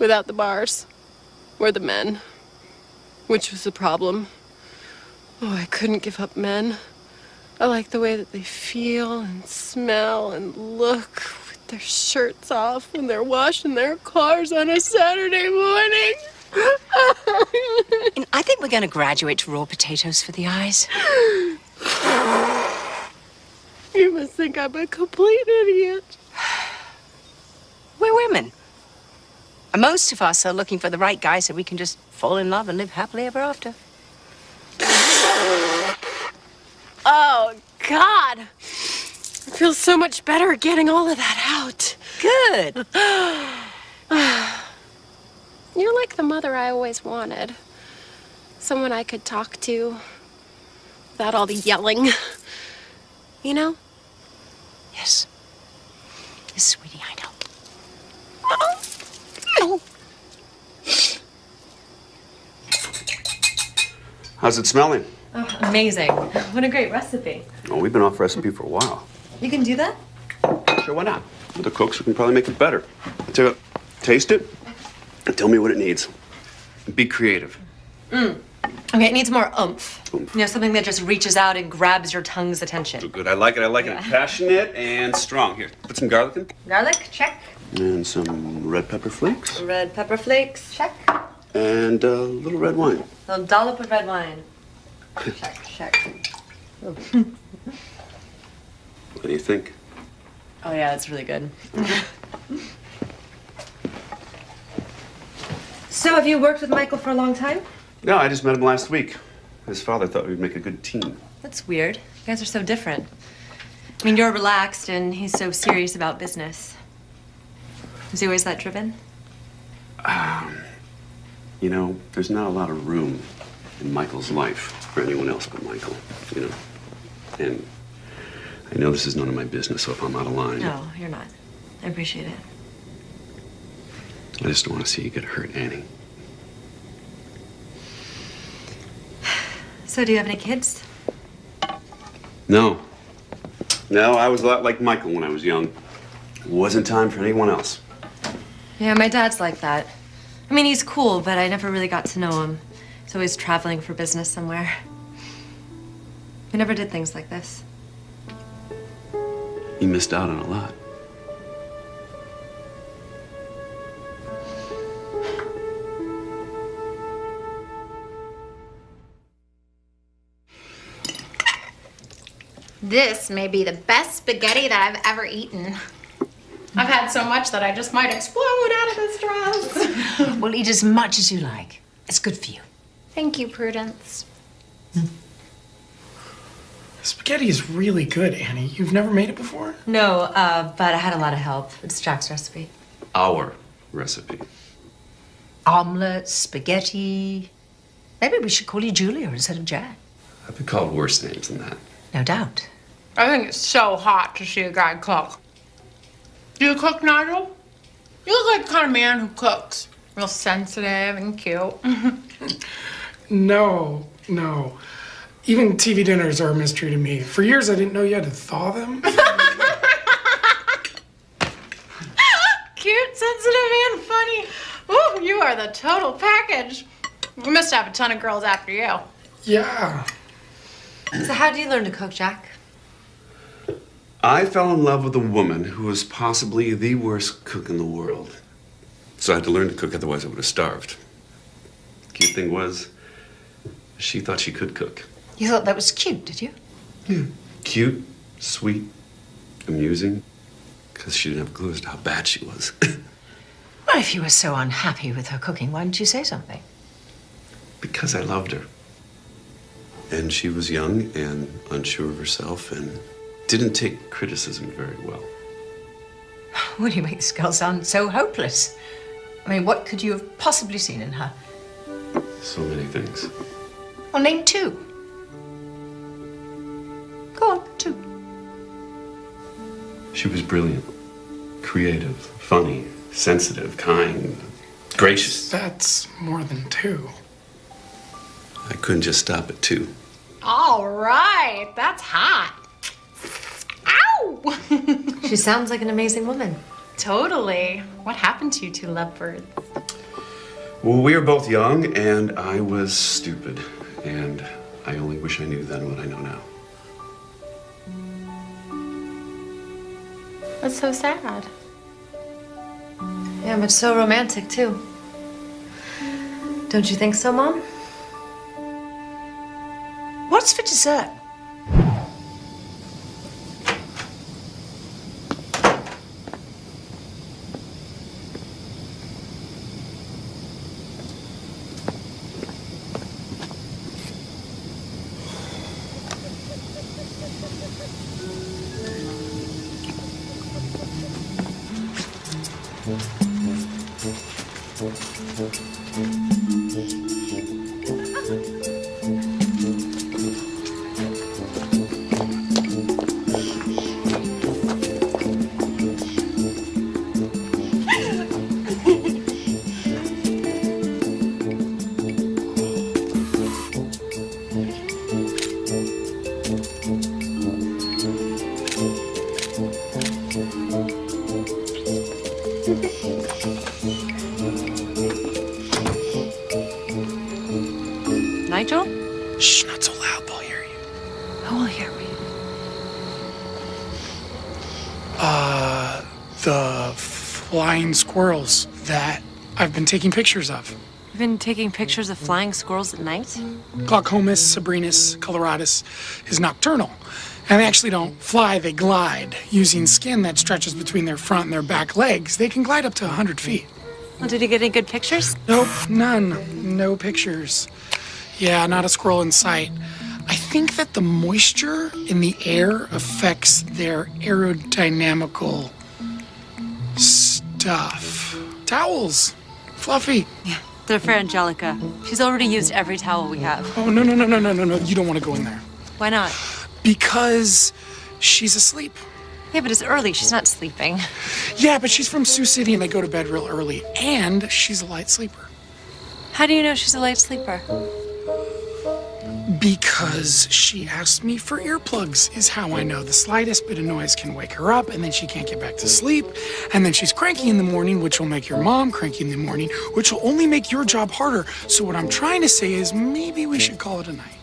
without the bars. We're the men, which was the problem. Oh, I couldn't give up men. I like the way that they feel and smell and look with their shirts off when they're washing their cars on a Saturday morning. And I think we're going to graduate to raw potatoes for the eyes. You must think I'm a complete idiot. We're women. And most of us are looking for the right guy so we can just fall in love and live happily ever after. Oh, God. I feel so much better getting all of that out. Good. You're like the mother I always wanted. Someone I could talk to without all the yelling. You know? Yes. Yes, sweetie, I know. Oh. How's it smelling? Oh, amazing. What a great recipe. Oh, we've been off recipe for a while. You can do that? Sure, why not? With the cooks, we can probably make it better. So, taste it and tell me what it needs. Be creative. Okay, it needs more oomph. Oomph. You know, something that just reaches out and grabs your tongue's attention. Good, I like it. Passionate and strong. Here, put some garlic in. Garlic, check. And some red pepper flakes. Red pepper flakes, check. And a little red wine. A dollop of red wine. Check, check. What do you think? Oh yeah, it's really good. So have you worked with Michael for a long time? No, I just met him last week. His father thought we'd make a good team. That's weird. You guys are so different. I mean, you're relaxed and he's so serious about business. Was he always that driven? You know, there's not a lot of room in Michael's life for anyone else but Michael, you know. And I know this is none of my business, so if I'm out of line... No, you're not. I appreciate it. I just don't want to see you get hurt, Annie. So do you have any kids? No. No, I was a lot like Michael when I was young. It wasn't time for anyone else. Yeah, my dad's like that. I mean, he's cool, but I never really got to know him. He's always traveling for business somewhere. We never did things like this. You missed out on a lot. This may be the best spaghetti that I've ever eaten. I've had so much that I just might explode out of this dress. Well, eat as much as you like. It's good for you. Thank you, Prudence. Spaghetti is really good, Annie. You've never made it before? No, but I had a lot of help. It's Jack's recipe. Our recipe. Omelets, spaghetti. Maybe we should call you Julia instead of Jack. I've been called worse names than that. No doubt. I think it's so hot to see a guy cook. Do you cook, Nigel? You look like the kind of man who cooks. Real sensitive and cute. No. Even TV dinners are a mystery to me. For years, I didn't know you had to thaw them. Cute, sensitive, and funny. Ooh, you are the total package. You must have a ton of girls after you. Yeah. So how do you learn to cook, Jack? I fell in love with a woman who was possibly the worst cook in the world. So I had to learn to cook, otherwise I would have starved. The cute thing was, she thought she could cook. You thought that was cute, did you? Yeah. Cute, sweet, amusing, because she didn't have a clue as to how bad she was. Well, if you were so unhappy with her cooking, why didn't you say something? Because I loved her. And she was young and unsure of herself and didn't take criticism very well. Well, you make this girl sound so hopeless. I mean, what could you have possibly seen in her? So many things. Well, name two. Go on, two. She was brilliant, creative, funny, sensitive, kind, gracious. That's more than two. I couldn't just stop at two. All right, that's hot. Ow! She sounds like an amazing woman. Totally. What happened to you two lovebirds? Well, we were both young, and I was stupid. And I only wish I knew then what I know now. That's so sad. Yeah, but so romantic, too. Don't you think so, Mom? What's for dessert? Nigel? Shh, not so loud, they'll hear you. Who will hear me? The flying squirrels that I've been taking pictures of. You've been taking pictures of flying squirrels at night? Glaucomus sabrinus coloratus is nocturnal. And they actually don't fly, they glide. Using skin that stretches between their front and their back legs, they can glide up to 100 feet. Well, did you get any good pictures? Nope, none. No pictures. Yeah, not a squirrel in sight. I think that the moisture in the air affects their aerodynamical stuff. Towels. Fluffy. Yeah, they're for Angelica. She's already used every towel we have. Oh, no. You don't want to go in there. Why not? Because she's asleep. Yeah, but it's early. She's not sleeping. Yeah, but she's from Sioux City and they go to bed real early. And she's a light sleeper. How do you know she's a light sleeper? Because she asked me for earplugs, is how I know. The slightest bit of noise can wake her up, and then she can't get back to sleep. And then she's cranky in the morning, which will make your mom cranky in the morning, which will only make your job harder. So what I'm trying to say is maybe we should call it a night.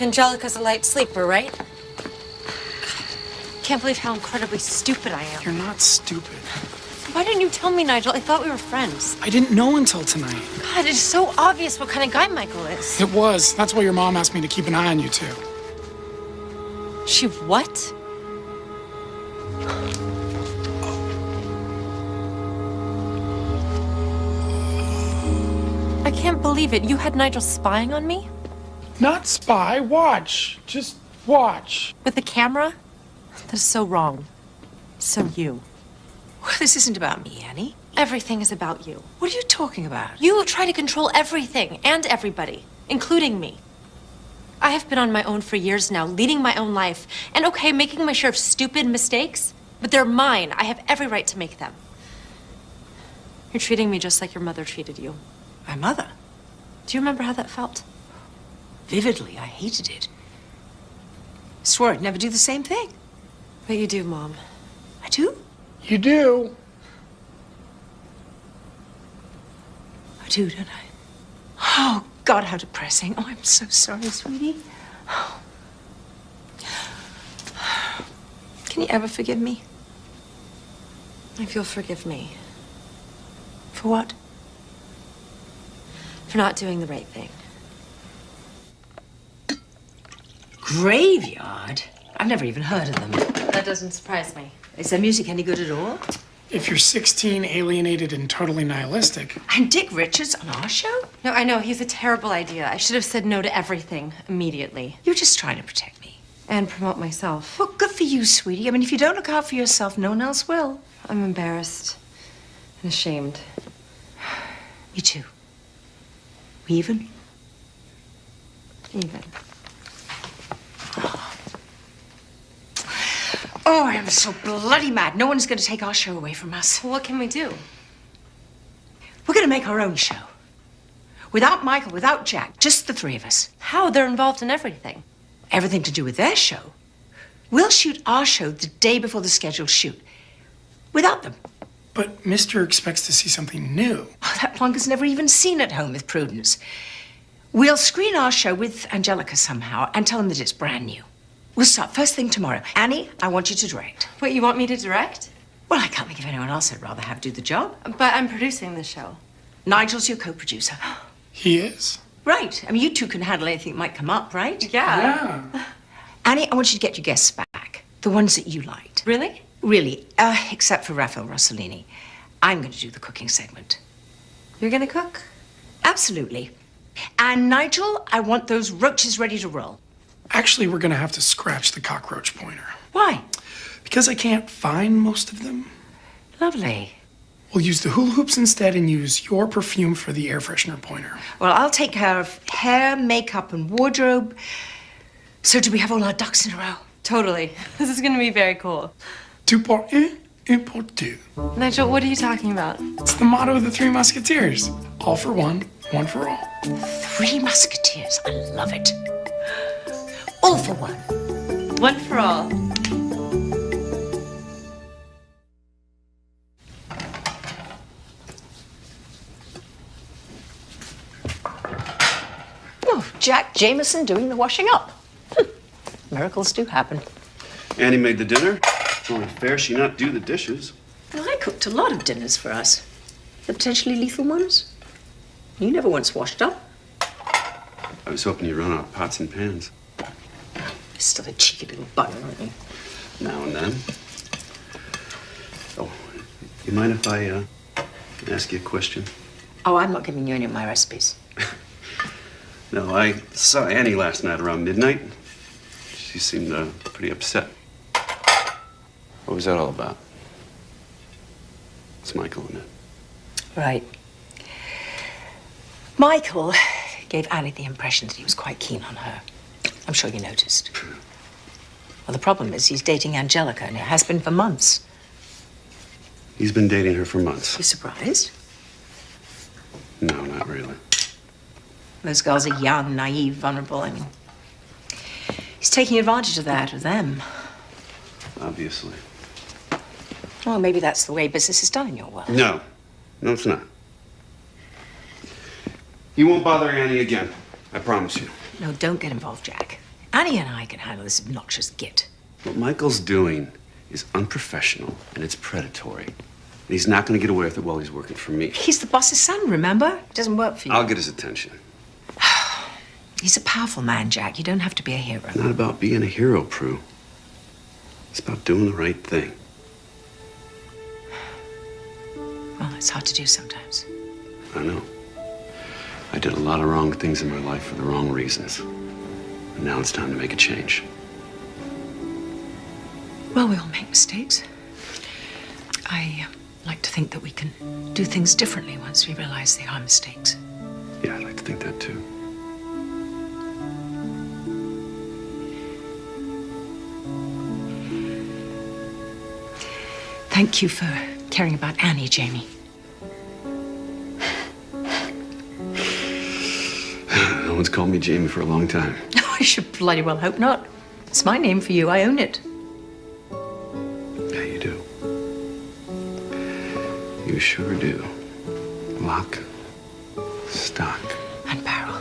Angelica's a light sleeper, right? Can't believe how incredibly stupid I am. You're not stupid. Why didn't you tell me, Nigel? I thought we were friends. I didn't know until tonight. God, it's so obvious what kind of guy Michael is. It was. That's why your mom asked me to keep an eye on you two. She what? I can't believe it. You had Nigel spying on me? Not spy, watch. Just watch. With the camera? That is so wrong. So you. Well, this isn't about me, Annie. Everything is about you. What are you talking about? You try to control everything and everybody, including me. I have been on my own for years now, leading my own life. And okay, making my share of stupid mistakes, but they're mine. I have every right to make them. You're treating me just like your mother treated you. My mother? Do you remember how that felt? Vividly, I hated it. Swore I'd never do the same thing. But you do, Mom. I do? You do. I do, don't I? Oh, God, how depressing. Oh, I'm so sorry, sweetie. Oh. Can you ever forgive me? If you'll forgive me. For what? For not doing the right thing. Graveyard? I've never even heard of them. That doesn't surprise me. Is their music any good at all? If you're 16, alienated, and totally nihilistic. And Dick Richards on our show? No, I know. He's a terrible idea. I should have said no to everything immediately. You're just trying to protect me. And promote myself. Well, good for you, sweetie. I mean, if you don't look out for yourself, no one else will. I'm embarrassed. and ashamed. Me too. We even? Even. Oh, I am so bloody mad. No one's going to take our show away from us. Well, what can we do? We're going to make our own show. Without Michael, without Jack, just the three of us. How? They're involved in everything. Everything to do with their show. We'll shoot our show the day before the scheduled shoot. Without them. But Mr. expects to see something new. Oh, that plonker's never even seen At Home with Prudence. We'll screen our show with Angelica somehow and tell him that it's brand new. We'll start first thing tomorrow. Annie, I want you to direct. Wait, you want me to direct? Well, I can't think of anyone else I'd rather have do the job. But I'm producing the show. Nigel's your co-producer. He is? Right. I mean, you two can handle anything that might come up, right? Yeah. Annie, I want you to get your guests back. The ones that you liked. Really? Really, except for Raphael Rossellini. I'm going to do the cooking segment. You're gonna cook? Absolutely. And Nigel, I want those roaches ready to roll. Actually, we're gonna have to scratch the cockroach pointer. Why? Because I can't find most of them. Lovely. We'll use the hula hoops instead and use your perfume for the air freshener pointer. Well, I'll take care of hair, makeup, and wardrobe. So do we have all our ducks in a row? Totally. This is gonna be very cool. Two pour un pour deux. Nigel, what are you talking about? It's the motto of the Three Musketeers. All for one for all. Three Musketeers. I love it. All for one. One for all. Oh, Jack Jameson doing the washing up. Miracles do happen. Annie made the dinner. It's only fair she not do the dishes. Well, I cooked a lot of dinners for us. The potentially lethal ones. You never once washed up. I was hoping you'd run out of pots and pans. You're still a cheeky little bugger, aren't you? Now and then. Oh, you mind if I ask you a question? Oh, I'm not giving you any of my recipes. No, I saw Annie last night around midnight. She seemed pretty upset. What was that all about? It's Michael, isn't it? Right. Michael gave Annie the impression that he was quite keen on her. I'm sure you noticed. Well, the problem is he's dating Angelica, and it has been for months. He's been dating her for months. You surprised? No, not really. Those girls are young, naive, vulnerable. I mean, he's taking advantage of that, of them. Obviously. Well, maybe that's the way business is done in your world. No. No, it's not. He won't bother Annie again. I promise you. No, don't get involved, Jack. Annie and I can handle this obnoxious git. What Michael's doing is unprofessional and it's predatory. And he's not going to get away with it while he's working for me. He's the boss's son, remember? It doesn't work for you. I'll get his attention. He's a powerful man, Jack. You don't have to be a hero. It's not about being a hero, Prue. It's about doing the right thing. Well, it's hard to do sometimes. I know. I did a lot of wrong things in my life for the wrong reasons. And now it's time to make a change. Well, we all make mistakes. I like to think that we can do things differently once we realize they are mistakes. Yeah, I'd like to think that too. Thank you for caring about Annie, Jamie. No one's called me Jamie for a long time. I should bloody well hope not. It's my name for you. I own it. Yeah, you do. You sure do. Lock, stock, And barrel.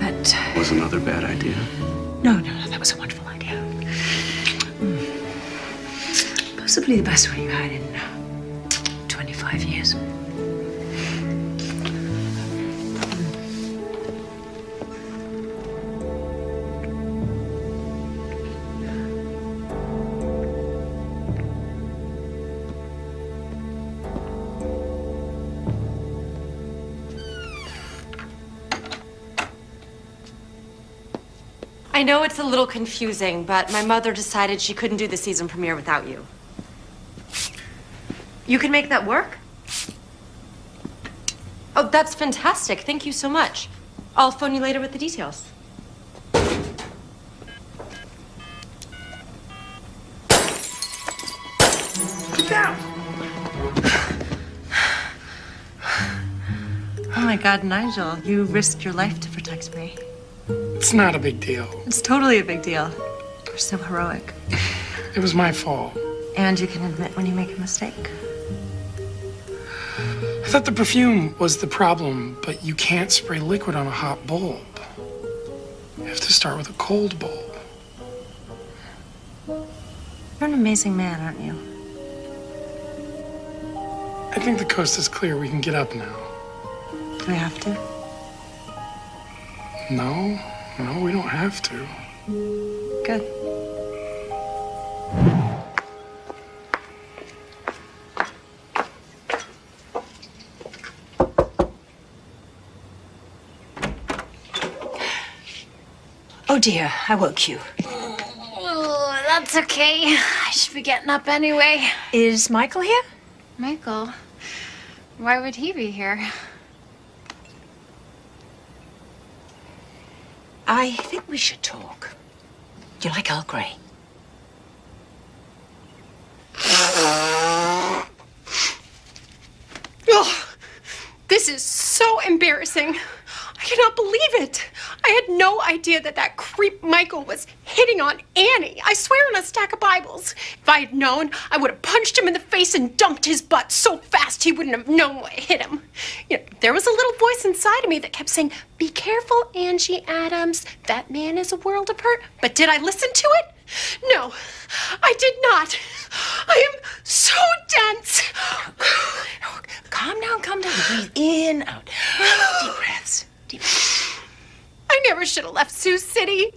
That... was another bad idea. No, that was a wonderful idea. Possibly the best one you've had in 25 years. I know it's a little confusing, but my mother decided she couldn't do the season premiere without you. You can make that work? Oh, that's fantastic. Thank you so much. I'll phone you later with the details. Get down! Oh my God, Nigel, you risked your life to protect me. It's not a big deal. It's totally a big deal. You're so heroic. It was my fault. And you can admit when you make a mistake. I thought the perfume was the problem, but you can't spray liquid on a hot bulb. You have to start with a cold bulb. You're an amazing man, aren't you? I think the coast is clear. We can get up now. Do we have to? No, we don't have to. Good. Oh dear, I woke you. Oh, that's okay. I should be getting up anyway. Is Michael here? Michael? Why would he be here? I think we should talk. Do you like Earl Grey? Oh, this is so embarrassing. I cannot believe it. I had no idea that creep Michael was hitting on Annie. I swear on a stack of Bibles. If I had known, I would have punched him in the face and dumped his butt so fast he wouldn't have known what hit him. You know, there was a little voice inside of me that kept saying, "Be careful, Angie Adams. That man is a world apart." But did I listen to it? No, I did not. I am so dense. Calm down, calm down. Breathe in, out. Deep breaths. Deep breaths. I never should have left Sioux City.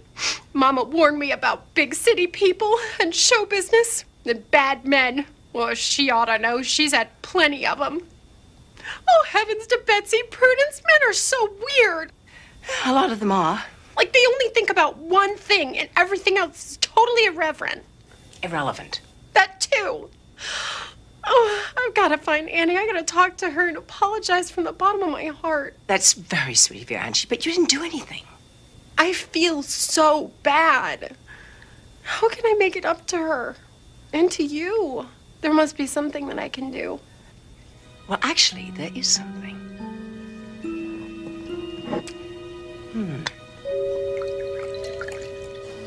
Mama warned me about big city people and show business and bad men. Well, she ought to know. She's had plenty of them. Oh, heavens to Betsy, Prudence, men are so weird. A lot of them are. Like they only think about one thing and everything else is totally irreverent. Irrelevant. That too. Oh, I've got to find Annie. I got to talk to her and apologize from the bottom of my heart. That's very sweet of you, Angie, but you didn't do anything. I feel so bad. How can I make it up to her? And to you? There must be something that I can do. Well, actually, there is something.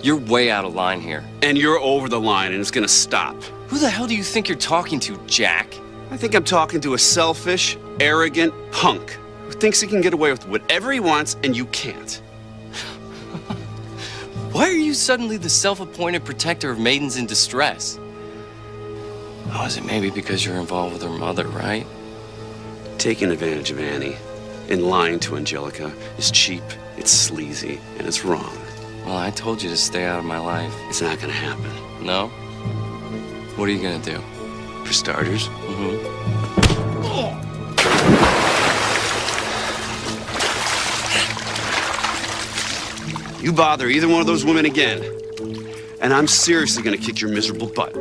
You're way out of line here. And you're over the line, and it's gonna stop. Who the hell do you think you're talking to, Jack? I think I'm talking to a selfish, arrogant punk who thinks he can get away with whatever he wants, and you can't. Why are you suddenly the self-appointed protector of maidens in distress? Oh, is it maybe because you're involved with her mother, right? Taking advantage of Annie and lying to Angelica is cheap, it's sleazy, and it's wrong. Well, I told you to stay out of my life. It's not gonna happen. No? What are you gonna do? For starters, you bother either one of those women again, and I'm seriously gonna kick your miserable butt.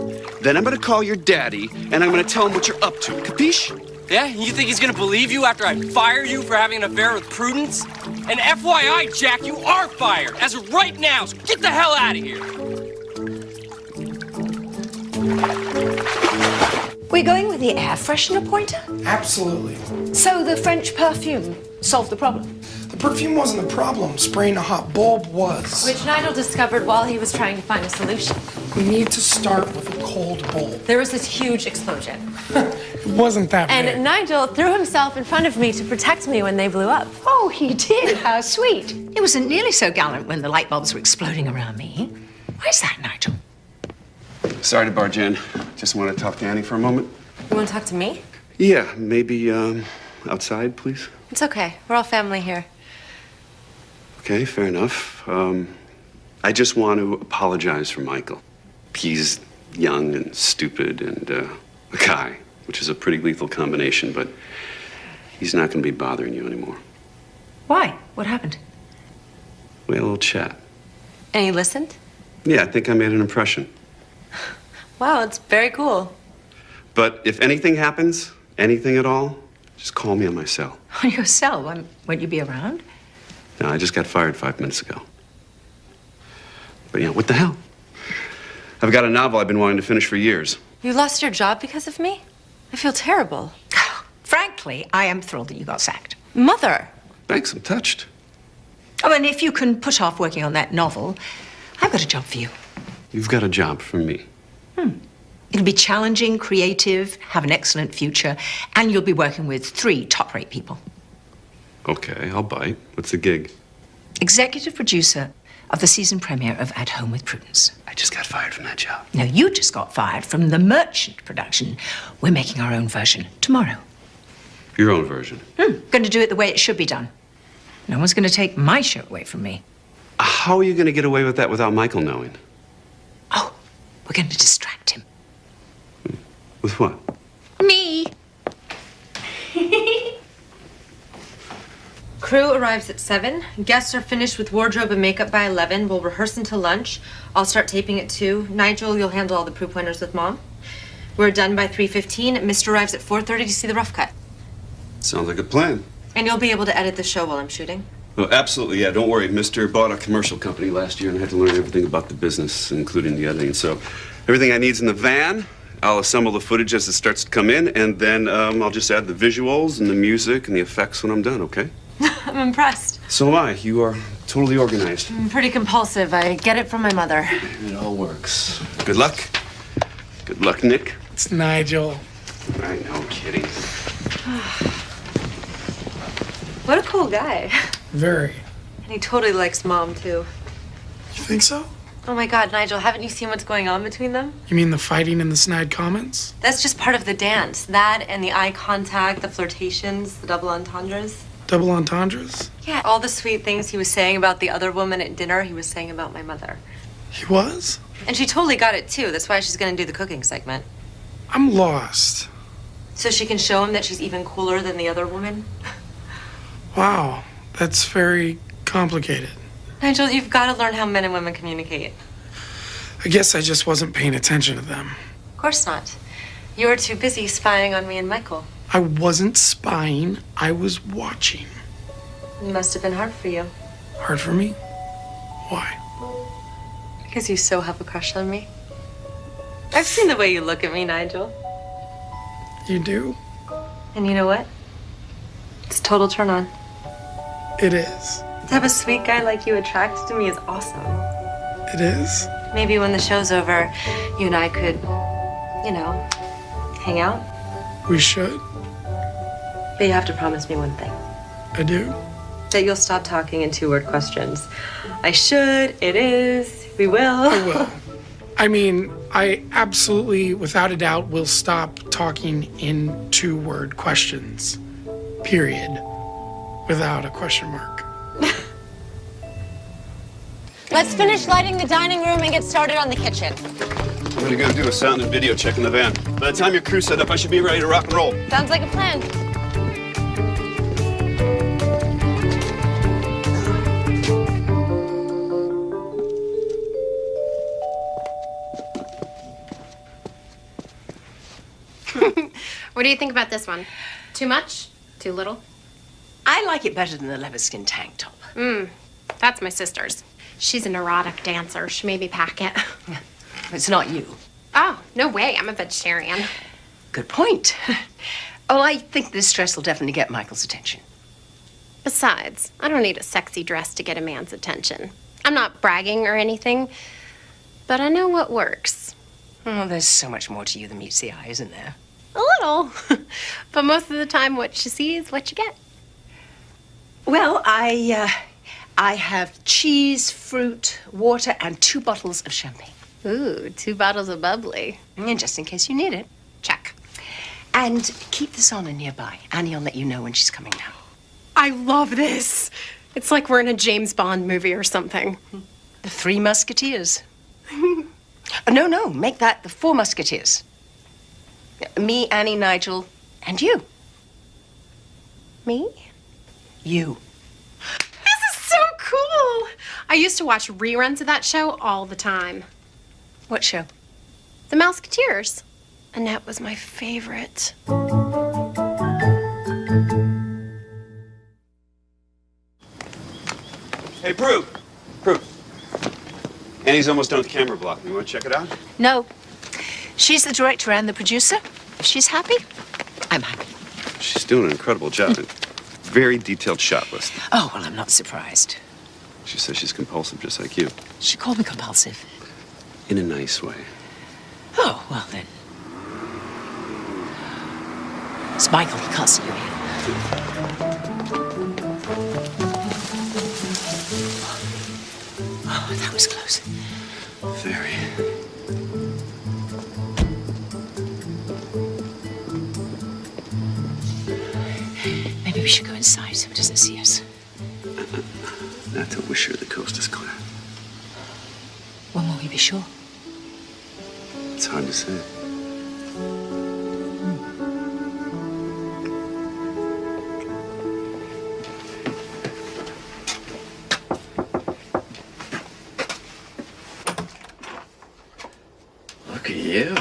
Then I'm gonna call your daddy, and I'm gonna tell him what you're up to. Capiche? Yeah? You think he's gonna believe you after I fire you for having an affair with Prudence? And FYI, Jack, you are fired, as of right now, so get the hell out of here! We're going with the air freshener pointer? Absolutely. So the French perfume solved the problem? The perfume wasn't the problem. Spraying a hot bulb was. Which Nigel discovered while he was trying to find a solution. We need to start with a cold bulb. There was this huge explosion. It wasn't that big. And Nigel threw himself in front of me to protect me when they blew up. Oh, he did. How sweet. It wasn't nearly so gallant when the light bulbs were exploding around me. Where's that, Nigel? Sorry to barge in. Just want to talk to Annie for a moment. You want to talk to me? Yeah, maybe outside, please. It's okay. We're all family here. Okay, fair enough. I just want to apologize for Michael. He's young and stupid and a guy, which is a pretty lethal combination, but he's not going to be bothering you anymore. Why? What happened? We had a little chat. And he listened? Yeah, I think I made an impression. Wow, it's very cool. But if anything happens, anything at all, just call me on my cell. On your cell? Won't you be around? No, I just got fired 5 minutes ago. But, what the hell? I've got a novel I've been wanting to finish for years. You lost your job because of me? I feel terrible. Frankly, I am thrilled that you got sacked. Mother! Thanks, I'm touched. Oh, and if you can put off working on that novel, I've got a job for you. You've got a job for me. It'll be challenging, creative, have an excellent future, and you'll be working with 3 top-rate people. Okay, I'll bite. What's the gig? Executive producer of the season premiere of At Home with Prudence. I just got fired from that job. No, you just got fired from the Merchant production. We're making our own version tomorrow. Your own version. Going to do it the way it should be done. No one's going to take my show away from me. How are you going to get away with that without Michael knowing? Oh, we're going to distract him. With what? Me. Crew arrives at 7. Guests are finished with wardrobe and makeup by 11. We'll rehearse until lunch. I'll start taping at 2. Nigel, you'll handle all the proof pointers with Mom. We're done by 3:15. Mr. arrives at 4:30 to see the rough cut. Sounds like a plan. And you'll be able to edit the show while I'm shooting. Oh, absolutely, yeah. Don't worry. Mr. bought a commercial company last year, and I had to learn everything about the business, including the editing. So everything I need's in the van. I'll assemble the footage as it starts to come in, and then I'll just add the visuals and the music and the effects when I'm done, okay? I'm impressed. So am I. You are totally organized. I'm pretty compulsive. I get it from my mother. It all works. Good luck. Good luck, Nick. It's Nigel. I know, kidding. What a cool guy. Very. And he totally likes Mom, too. You think so? Oh my God, Nigel, haven't you seen what's going on between them? You mean the fighting and the snide comments? That's just part of the dance. That and the eye contact, the flirtations, the double entendres. Double entendres? Yeah, all the sweet things he was saying about the other woman at dinner, he was saying about my mother. He was? And she totally got it, too. That's why she's gonna do the cooking segment. I'm lost. So she can show him that she's even cooler than the other woman. Wow, that's very complicated. Nigel, you've got to learn how men and women communicate. I guess I just wasn't paying attention to them. Of course not. You were too busy spying on me and Michael. I wasn't spying, I was watching. It must have been hard for you. Hard for me? Why? Because you so have a crush on me. I've seen the way you look at me, Nigel. You do? And you know what? It's a total turn on. It is. To have a sweet guy like you attracted to me is awesome. It is? Maybe when the show's over, you and I could, hang out. We should. But you have to promise me one thing. I do? That you'll stop talking in 2-word questions. I should, it is, we will. I will. I mean, I absolutely, without a doubt, will stop talking in 2-word questions. Period. Without a question mark. Let's finish lighting the dining room and get started on the kitchen. I'm gonna go do a sound and video check in the van. By the time your crew's set up, I should be ready to rock and roll. Sounds like a plan. What do you think about this one? Too much? Too little? I like it better than the leather skin tank top. That's my sister's. She's a neurotic dancer. She made me pack it. It's not you. Oh, no way. I'm a vegetarian. Good point. Oh, I think this dress will definitely get Michael's attention. Besides, I don't need a sexy dress to get a man's attention. I'm not bragging or anything, but I know what works. Oh, there's so much more to you than meets the eye, isn't there? A little. But most of the time, what you see is what you get. Well, I have cheese, fruit, water, and 2 bottles of champagne. Ooh, 2 bottles of bubbly. And just in case you need it. Check. And keep this on nearby. Annie will let you know when she's coming down. I love this. It's like we're in a James Bond movie or something. The 3 Musketeers. No, make that the 4 Musketeers. Me, Annie, Nigel, and you. Me? You. This is so cool. I used to watch reruns of that show all the time. What show? The Mouseketeers. Annette was my favorite. Hey, Prue. Prue. Annie's almost done with camera blocking. You want to check it out? No. She's the director and the producer. If she's happy, I'm happy. She's doing an incredible job. Very detailed shot list. Oh, well, I'm not surprised. She says she's compulsive, just like you. She called me compulsive. In a nice way. Oh, well then. It's Michael. He can't see you here. Oh, that was close. Very. Maybe we should go inside so he doesn't see us. Not till we're sure the coast is clear. When will we be sure? It's hard to say. Look at you.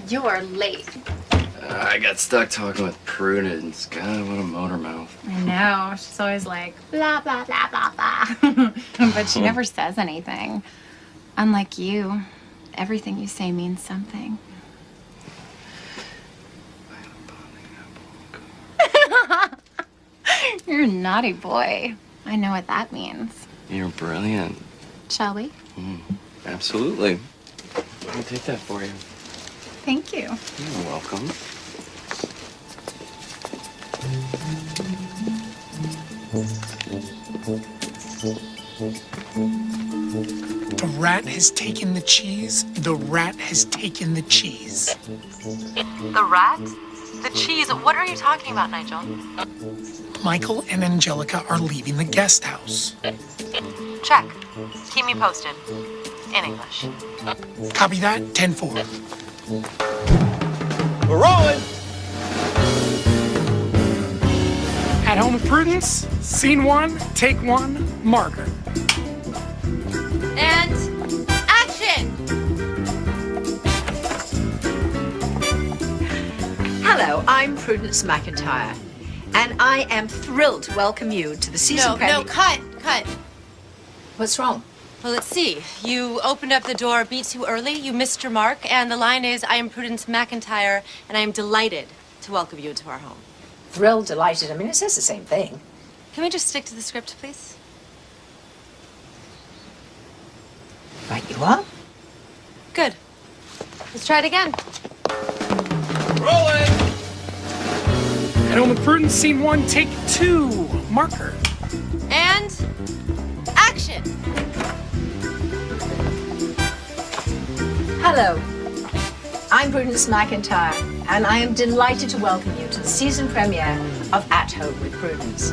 You're late. I got stuck talking with Prudence. God, what a motor mouth. I know. She's always like, blah, blah, blah, blah, blah. But she never says anything. Unlike you, everything you say means something. You're a naughty boy. I know what that means. You're brilliant. Shall we? Absolutely. I'll take that for you. Thank you. You're welcome. The rat has taken the cheese. The rat has taken the cheese. The rat? The cheese? What are you talking about, Nigel? Michael and Angelica are leaving the guest house. Check. Keep me posted. In English. Copy that, 10-4. We're rolling! At Home with Prudence, scene 1, take 1, marker. And action! Hello, I'm Prudence McIntyre, and I am thrilled to welcome you to the season premiere. No, cut. What's wrong? Well, let's see. You opened up the door a beat too early, you missed your mark, and the line is, I am Prudence McIntyre, and I am delighted to welcome you into our home. Thrilled, delighted. I mean, it says the same thing. Can we just stick to the script, please? Right you are. Good. Let's try it again. Rolling! At Home with Prudence, scene 1, take 2, marker. And action! Hello, I'm Prudence McIntyre, and I am delighted to welcome you to the season premiere of At Home with Prudence.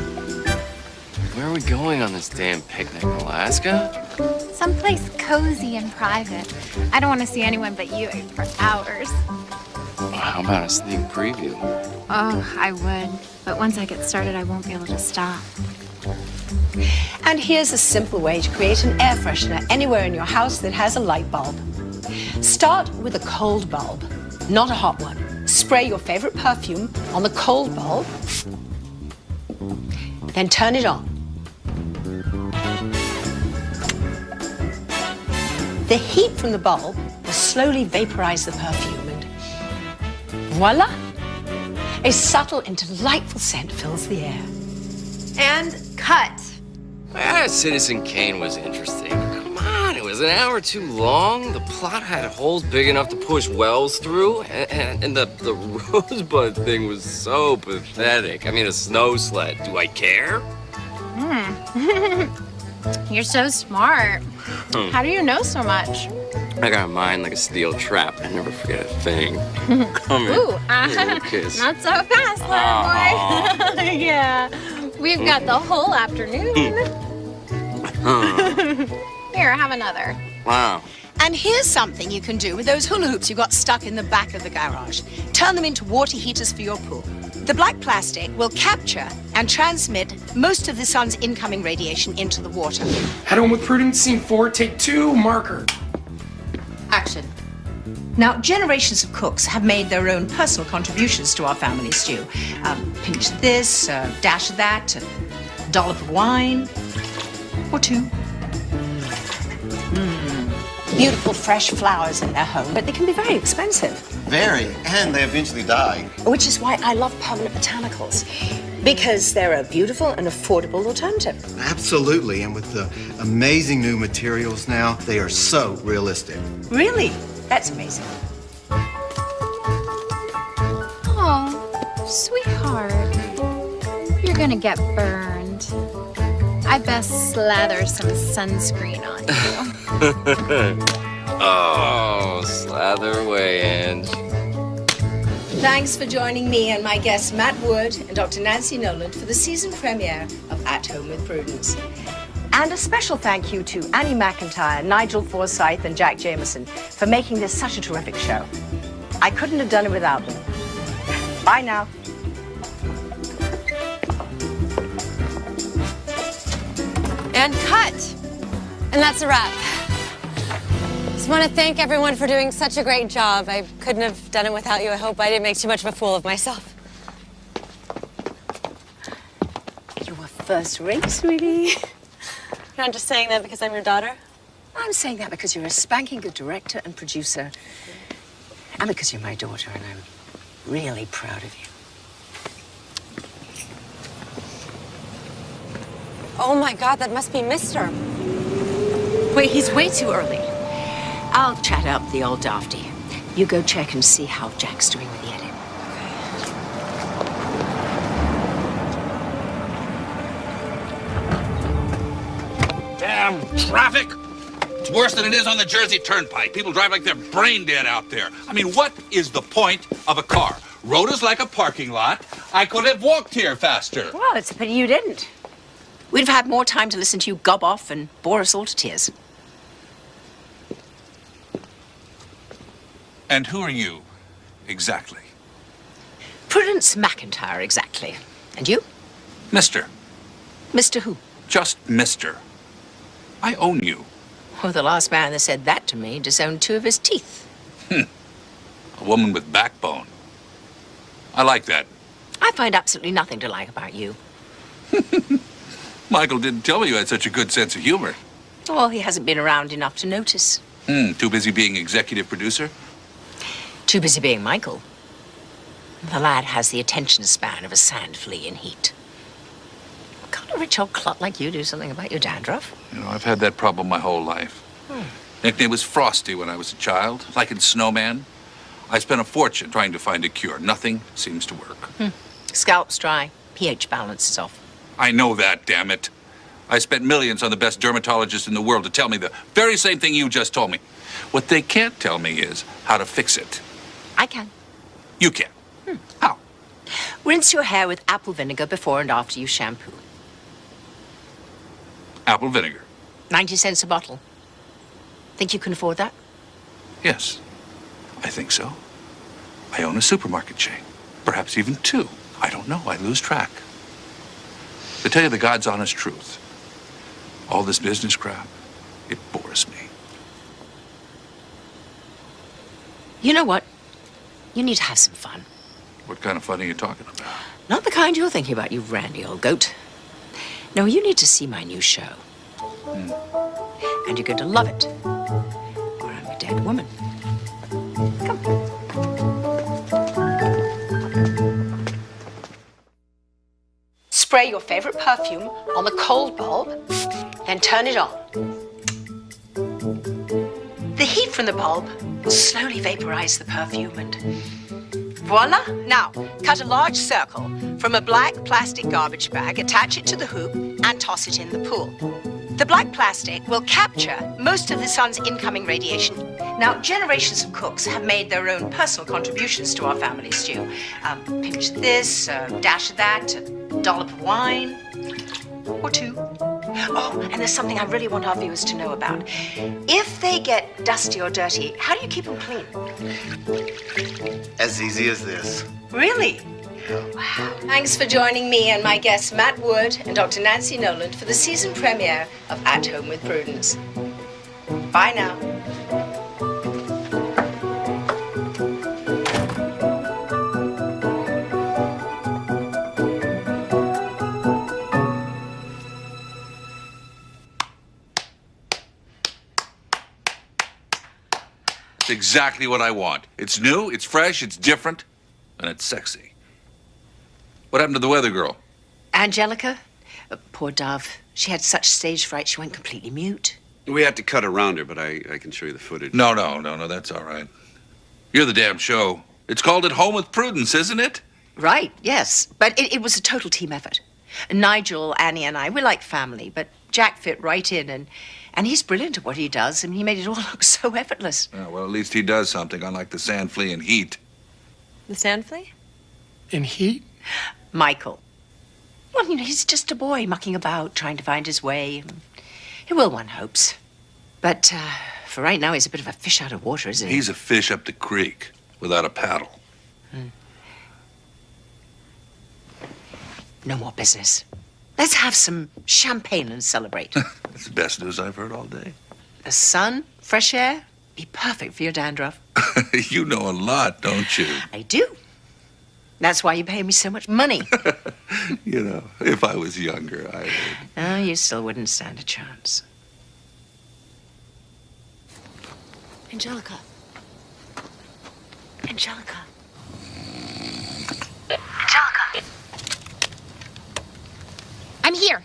Where are we going on this damn picnic, Alaska? Someplace cozy and private. I don't want to see anyone but you for hours. Well, how about a sneak preview? Oh, I would. But once I get started, I won't be able to stop. And here's a simple way to create an air freshener anywhere in your house that has a light bulb. Start with a cold bulb, not a hot one. Spray your favorite perfume on the cold bulb, then turn it on. The heat from the bulb will slowly vaporize the perfume, and voila! A subtle and delightful scent fills the air. And cut. Yeah, Citizen Kane was interesting. Come on, it was an hour too long. The plot had holes big enough to push wells through, and the Rosebud thing was so pathetic. I mean, a snow sled. Do I care? You're so smart. How do you know so much? I got a mind like a steel trap. I never forget a thing. Come here. Ooh, Give me a kiss. not so fast, little boy. Yeah, we've got the whole afternoon. Here, have another. Wow. And here's something you can do with those hula hoops you got stuck in the back of the garage. Turn them into water heaters for your pool. The black plastic will capture and transmit most of the sun's incoming radiation into the water. At Home with Prudence, scene 4, take 2, marker. Action. Now, generations of cooks have made their own personal contributions to our family stew. Pinch of this, a dash of that, a dollop of wine, or 2. Beautiful fresh flowers in their home, but they can be very expensive. Very, and they eventually die. Which is why I love permanent botanicals, because they're a beautiful and affordable alternative. Absolutely, and with the amazing new materials now, they are so realistic. Really? That's amazing. Oh, sweetheart. You're gonna get burned. I best slather some sunscreen on you. Oh, slather away, Ange. Thanks for joining me and my guests Matt Wood and Dr. Nancy Noland for the season premiere of At Home with Prudence. And a special thank you to Annie McIntyre, Nigel Forsyth, and Jack Jameson for making this such a terrific show. I couldn't have done it without them. Bye now. And cut. And that's a wrap. Just want to thank everyone for doing such a great job. I couldn't have done it without you. I hope I didn't make too much of a fool of myself. You were first rate, sweetie. You're not just saying that because I'm your daughter? I'm saying that because you're a spanking good director and producer. And because you're my daughter, and I'm really proud of you. Oh my God, that must be Mr. Wait, he's way too early. I'll chat up the old dafty. You go check and see how Jack's doing with the edit. Damn traffic! It's worse than it is on the Jersey Turnpike. People drive like they're brain dead out there. I mean, what is the point of a car? Road is like a parking lot. I could have walked here faster. Well, it's a pity you didn't. We'd have had more time to listen to you gob off and bore us all to tears. And who are you, exactly? Prudence McIntyre, exactly. And you? Mister. Mr. Who? Just Mister. I own you. Well, the last man that said that to me disowned 2 of his teeth. A woman with backbone. I like that. I find absolutely nothing to like about you. Michael didn't tell me you had such a good sense of humor. Well, he hasn't been around enough to notice. Too busy being executive producer? Too busy being Michael. The lad has the attention span of a sand flea in heat. Can't a rich old clot like you do something about your dandruff? You know, I've had that problem my whole life. Nickname was Frosty when I was a child, like in Snowman. I spent a fortune trying to find a cure. Nothing seems to work. Scalp's dry. pH balance is off. I know that, damn it. I spent millions on the best dermatologist in the world to tell me the very same thing you just told me. What they can't tell me is how to fix it. I can. You can. How? Rinse your hair with apple vinegar before and after you shampoo. Apple vinegar. 90 cents a bottle. Think you can afford that? Yes, I think so. I own a supermarket chain. Perhaps even 2. I don't know. I lose track. To tell you the God's honest truth, all this business crap, it bores me. You know what? You need to have some fun. What kind of fun are you talking about? Not the kind you're thinking about, you randy old goat. No, you need to see my new show. And you're going to love it. Or I'm a dead woman. Come. Spray your favorite perfume on the cold bulb, then turn it on. The heat from the bulb will slowly vaporize the perfume and voila! Now, cut a large circle from a black plastic garbage bag, attach it to the hoop, and toss it in the pool. The black plastic will capture most of the sun's incoming radiation. Now, generations of cooks have made their own personal contributions to our family stew. Pinch of this, a dash of that, a dollop of wine, or 2. Oh, and there's something I really want our viewers to know about. If they get dusty or dirty, how do you keep them clean? As easy as this. Really? Thanks for joining me and my guests Matt Wood and Dr. Nancy Noland for the season premiere of At Home with Prudence. Bye now. It's exactly what I want. It's new, it's fresh, it's different, and it's sexy. What happened to the weather girl? Angelica? Poor Dove. She had such stage fright she went completely mute. We had to cut around her, but I can show you the footage. No, that's all right. You're the damn show. It's called At Home with Prudence, isn't it? Right, yes. But it was a total team effort. Nigel, Annie, and I, we're like family, but Jack fit right in, and he's brilliant at what he does, and he made it all look so effortless. Yeah, well, at least he does something, unlike the sand flea in Heat. The sand flea? In Heat? Michael. Well, he's just a boy mucking about, trying to find his way. He will, one hopes. But for right now, he's a bit of a fish out of water, isn't he? He's a fish up the creek without a paddle. No more business. Let's have some champagne and celebrate. That's the best news I've heard all day. The sun, fresh air, be perfect for your dandruff. You know a lot, don't you? I do. That's why you pay me so much money. You know, if I was younger, I would. Oh, you still wouldn't stand a chance. Angelica. Angelica. Angelica. I'm here.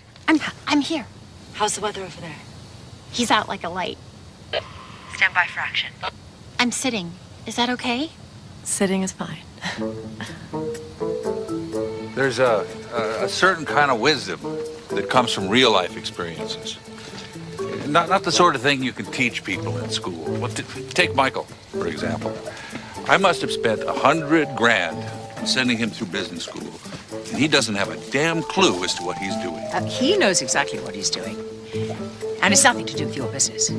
I'm here. How's the weather over there? He's out like a light. Stand by for action. I'm sitting. Is that okay? Sitting is fine. There's a certain kind of wisdom that comes from real life experiences. Not the sort of thing you can teach people in school. Well, take Michael, for example. I must have spent $100 grand sending him through business school, and he doesn't have a damn clue as to what he's doing. He knows exactly what he's doing. And it's nothing to do with your business.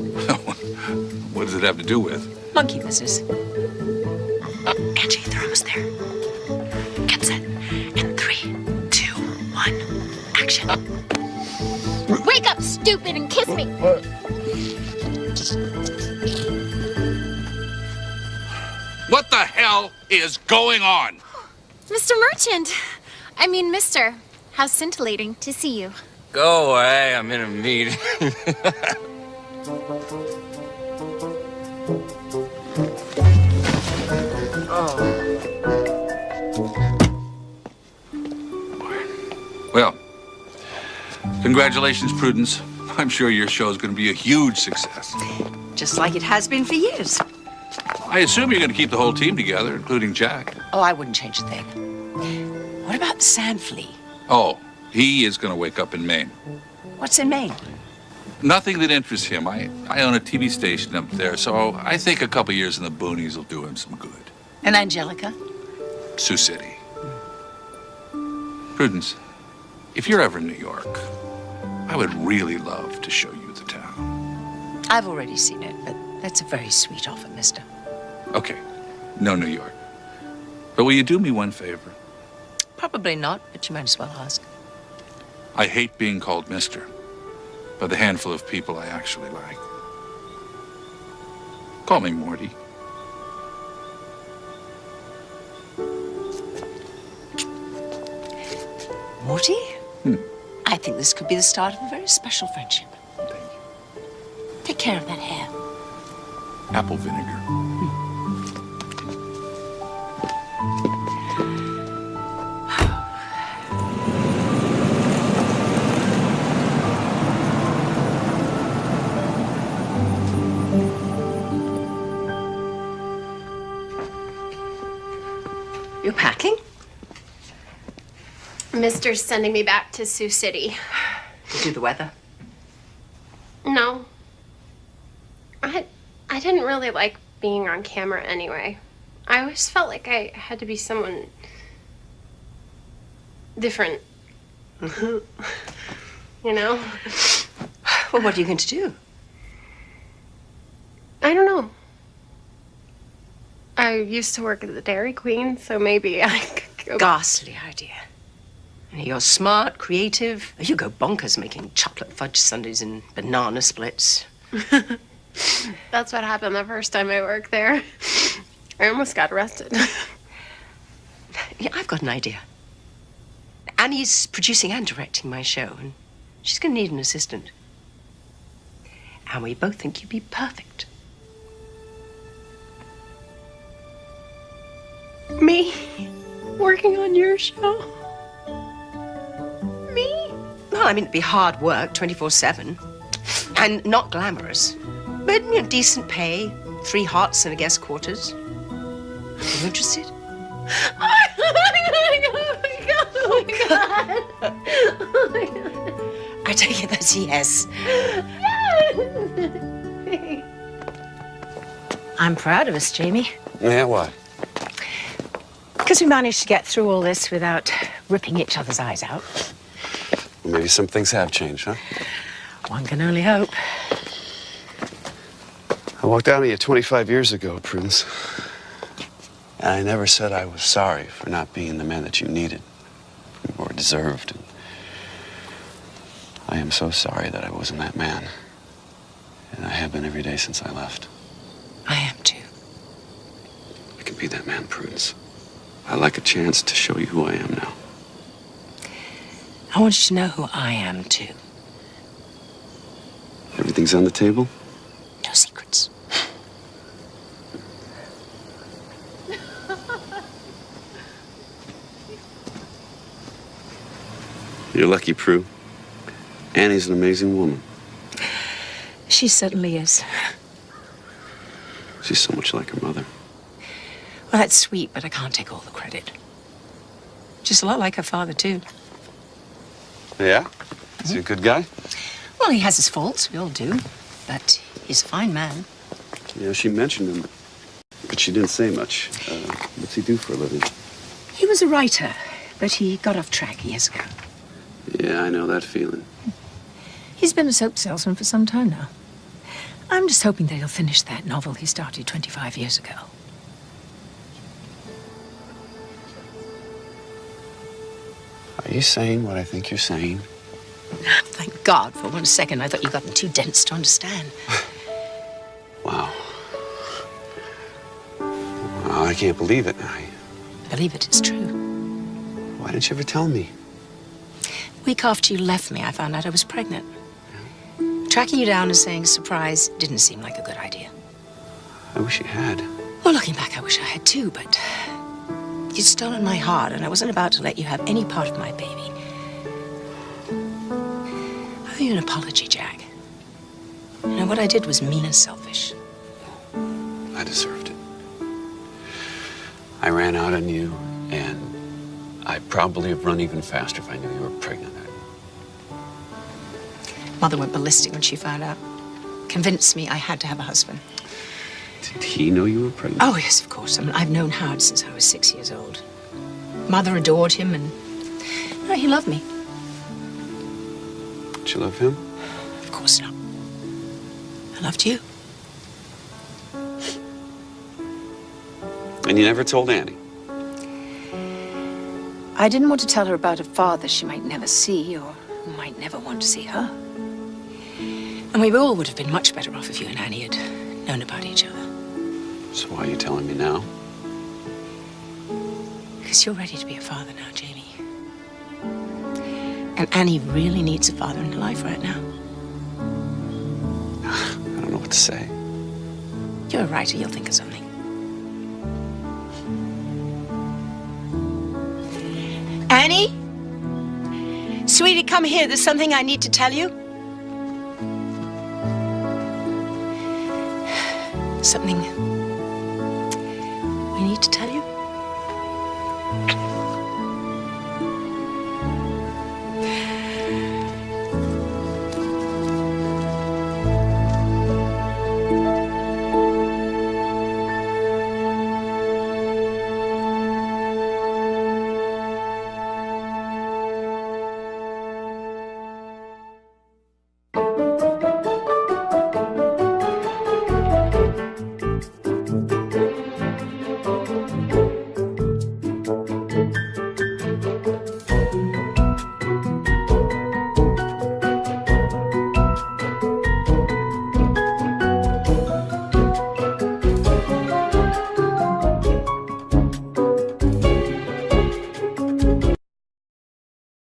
What does it have to do with? Monkey business. Angie, they're almost there. Get set. In 3, 2, 1, action. Wake up, stupid, and kiss me. What the hell is going on? Mr. Merchant. I mean, Mister. How scintillating to see you. Go away, I'm in a meeting. Well, congratulations, Prudence. I'm sure your show's going to be a huge success. Just like it has been for years. I assume you're going to keep the whole team together, including Jack. Oh, I wouldn't change a thing. What about the sand flea? Oh, he is going to wake up in Maine. What's in Maine? Nothing that interests him. I own a TV station up there, so I think a couple years in the boonies will do him some good. And Angelica? Sioux City. Prudence, if you're ever in New York, I would really love to show you the town. I've already seen it, but that's a very sweet offer, mister. Okay, no New York. But will you do me one favor? Probably not, but you might as well ask. I hate being called mister by the handful of people I actually like. Call me Morty. Morty? I think this could be the start of a very special friendship. Thank you. Take care of that hair. Apple vinegar. You're packing? Mister's sending me back to Sioux City. To do the weather? No. I didn't really like being on camera anyway. I always felt like I had to be someone different. You know? Well, what are you going to do? I don't know. I used to work at the Dairy Queen, so maybe I ghastly idea. And you're smart, creative. You go bonkers making chocolate fudge sundaes and banana splits. That's what happened the first time I worked there. I almost got arrested. Yeah, I've got an idea. Annie's producing and directing my show, and she's going to need an assistant. And we both think you'd be perfect. Me? Working on your show? Me? Well, I mean, it'd be hard work, 24/7. And not glamorous. But, you know, decent pay, 3 hots and a guest quarters. Are you interested? Oh my God. I take it that's a yes. I'm proud of us, Jamie. Yeah, why? Because we managed to get through all this without ripping each other's eyes out. Well, maybe some things have changed, huh? One can only hope. I walked out on you 25 years ago, Prudence. And I never said I was sorry for not being the man that you needed or deserved. And I am so sorry that I wasn't that man. And I have been every day since I left. I am too. I can be that man, Prudence. I'd like a chance to show you who I am now. I want you to know who I am too. Everything's on the table? No secrets. You're lucky, Prue. Annie's an amazing woman. She certainly is. She's so much like her mother. Well, that's sweet, but I can't take all the credit. She's a lot like her father, too. Yeah? Is he a good guy? Well, he has his faults. We all do. But he's a fine man. Yeah, she mentioned him, but she didn't say much. What's he do for a living? He was a writer, but he got off track years ago. Yeah, I know that feeling. He's been a soap salesman for some time now. I'm just hoping that he'll finish that novel he started 25 years ago. Are you saying what I think you're saying? Thank God. For 1 second, I thought you gotten too dense to understand. Wow. Wow, I can't believe it. Believe it, it's true. Why didn't you ever tell me? The week after you left me, I found out I was pregnant. Tracking you down and saying surprise didn't seem like a good idea. I wish you had. Well, looking back, I wish I had too, but you'd stolen my heart, and I wasn't about to let you have any part of my baby. I owe you an apology, Jack. You know, what I did was mean and selfish. I deserved it. I ran out on you, and I'd probably have run even faster if I knew you were pregnant. Mother went ballistic when she found out. Convinced me I had to have a husband. Did he know you were pregnant? Oh, yes, of course. I mean, I've known Howard since I was 6 years old. Mother adored him, and he loved me. Did you love him? Of course not. I loved you. And you never told Annie? I didn't want to tell her about a father she might never see, or who might never want to see her. And we all would have been much better off if you and Annie had known about each other. So why are you telling me now? Because you're ready to be a father now, Jamie. And Annie really needs a father in her life right now. I don't know what to say. You're a writer, you'll think of something. Annie? Sweetie, come here. There's something I need to tell you. Something we need to tell you.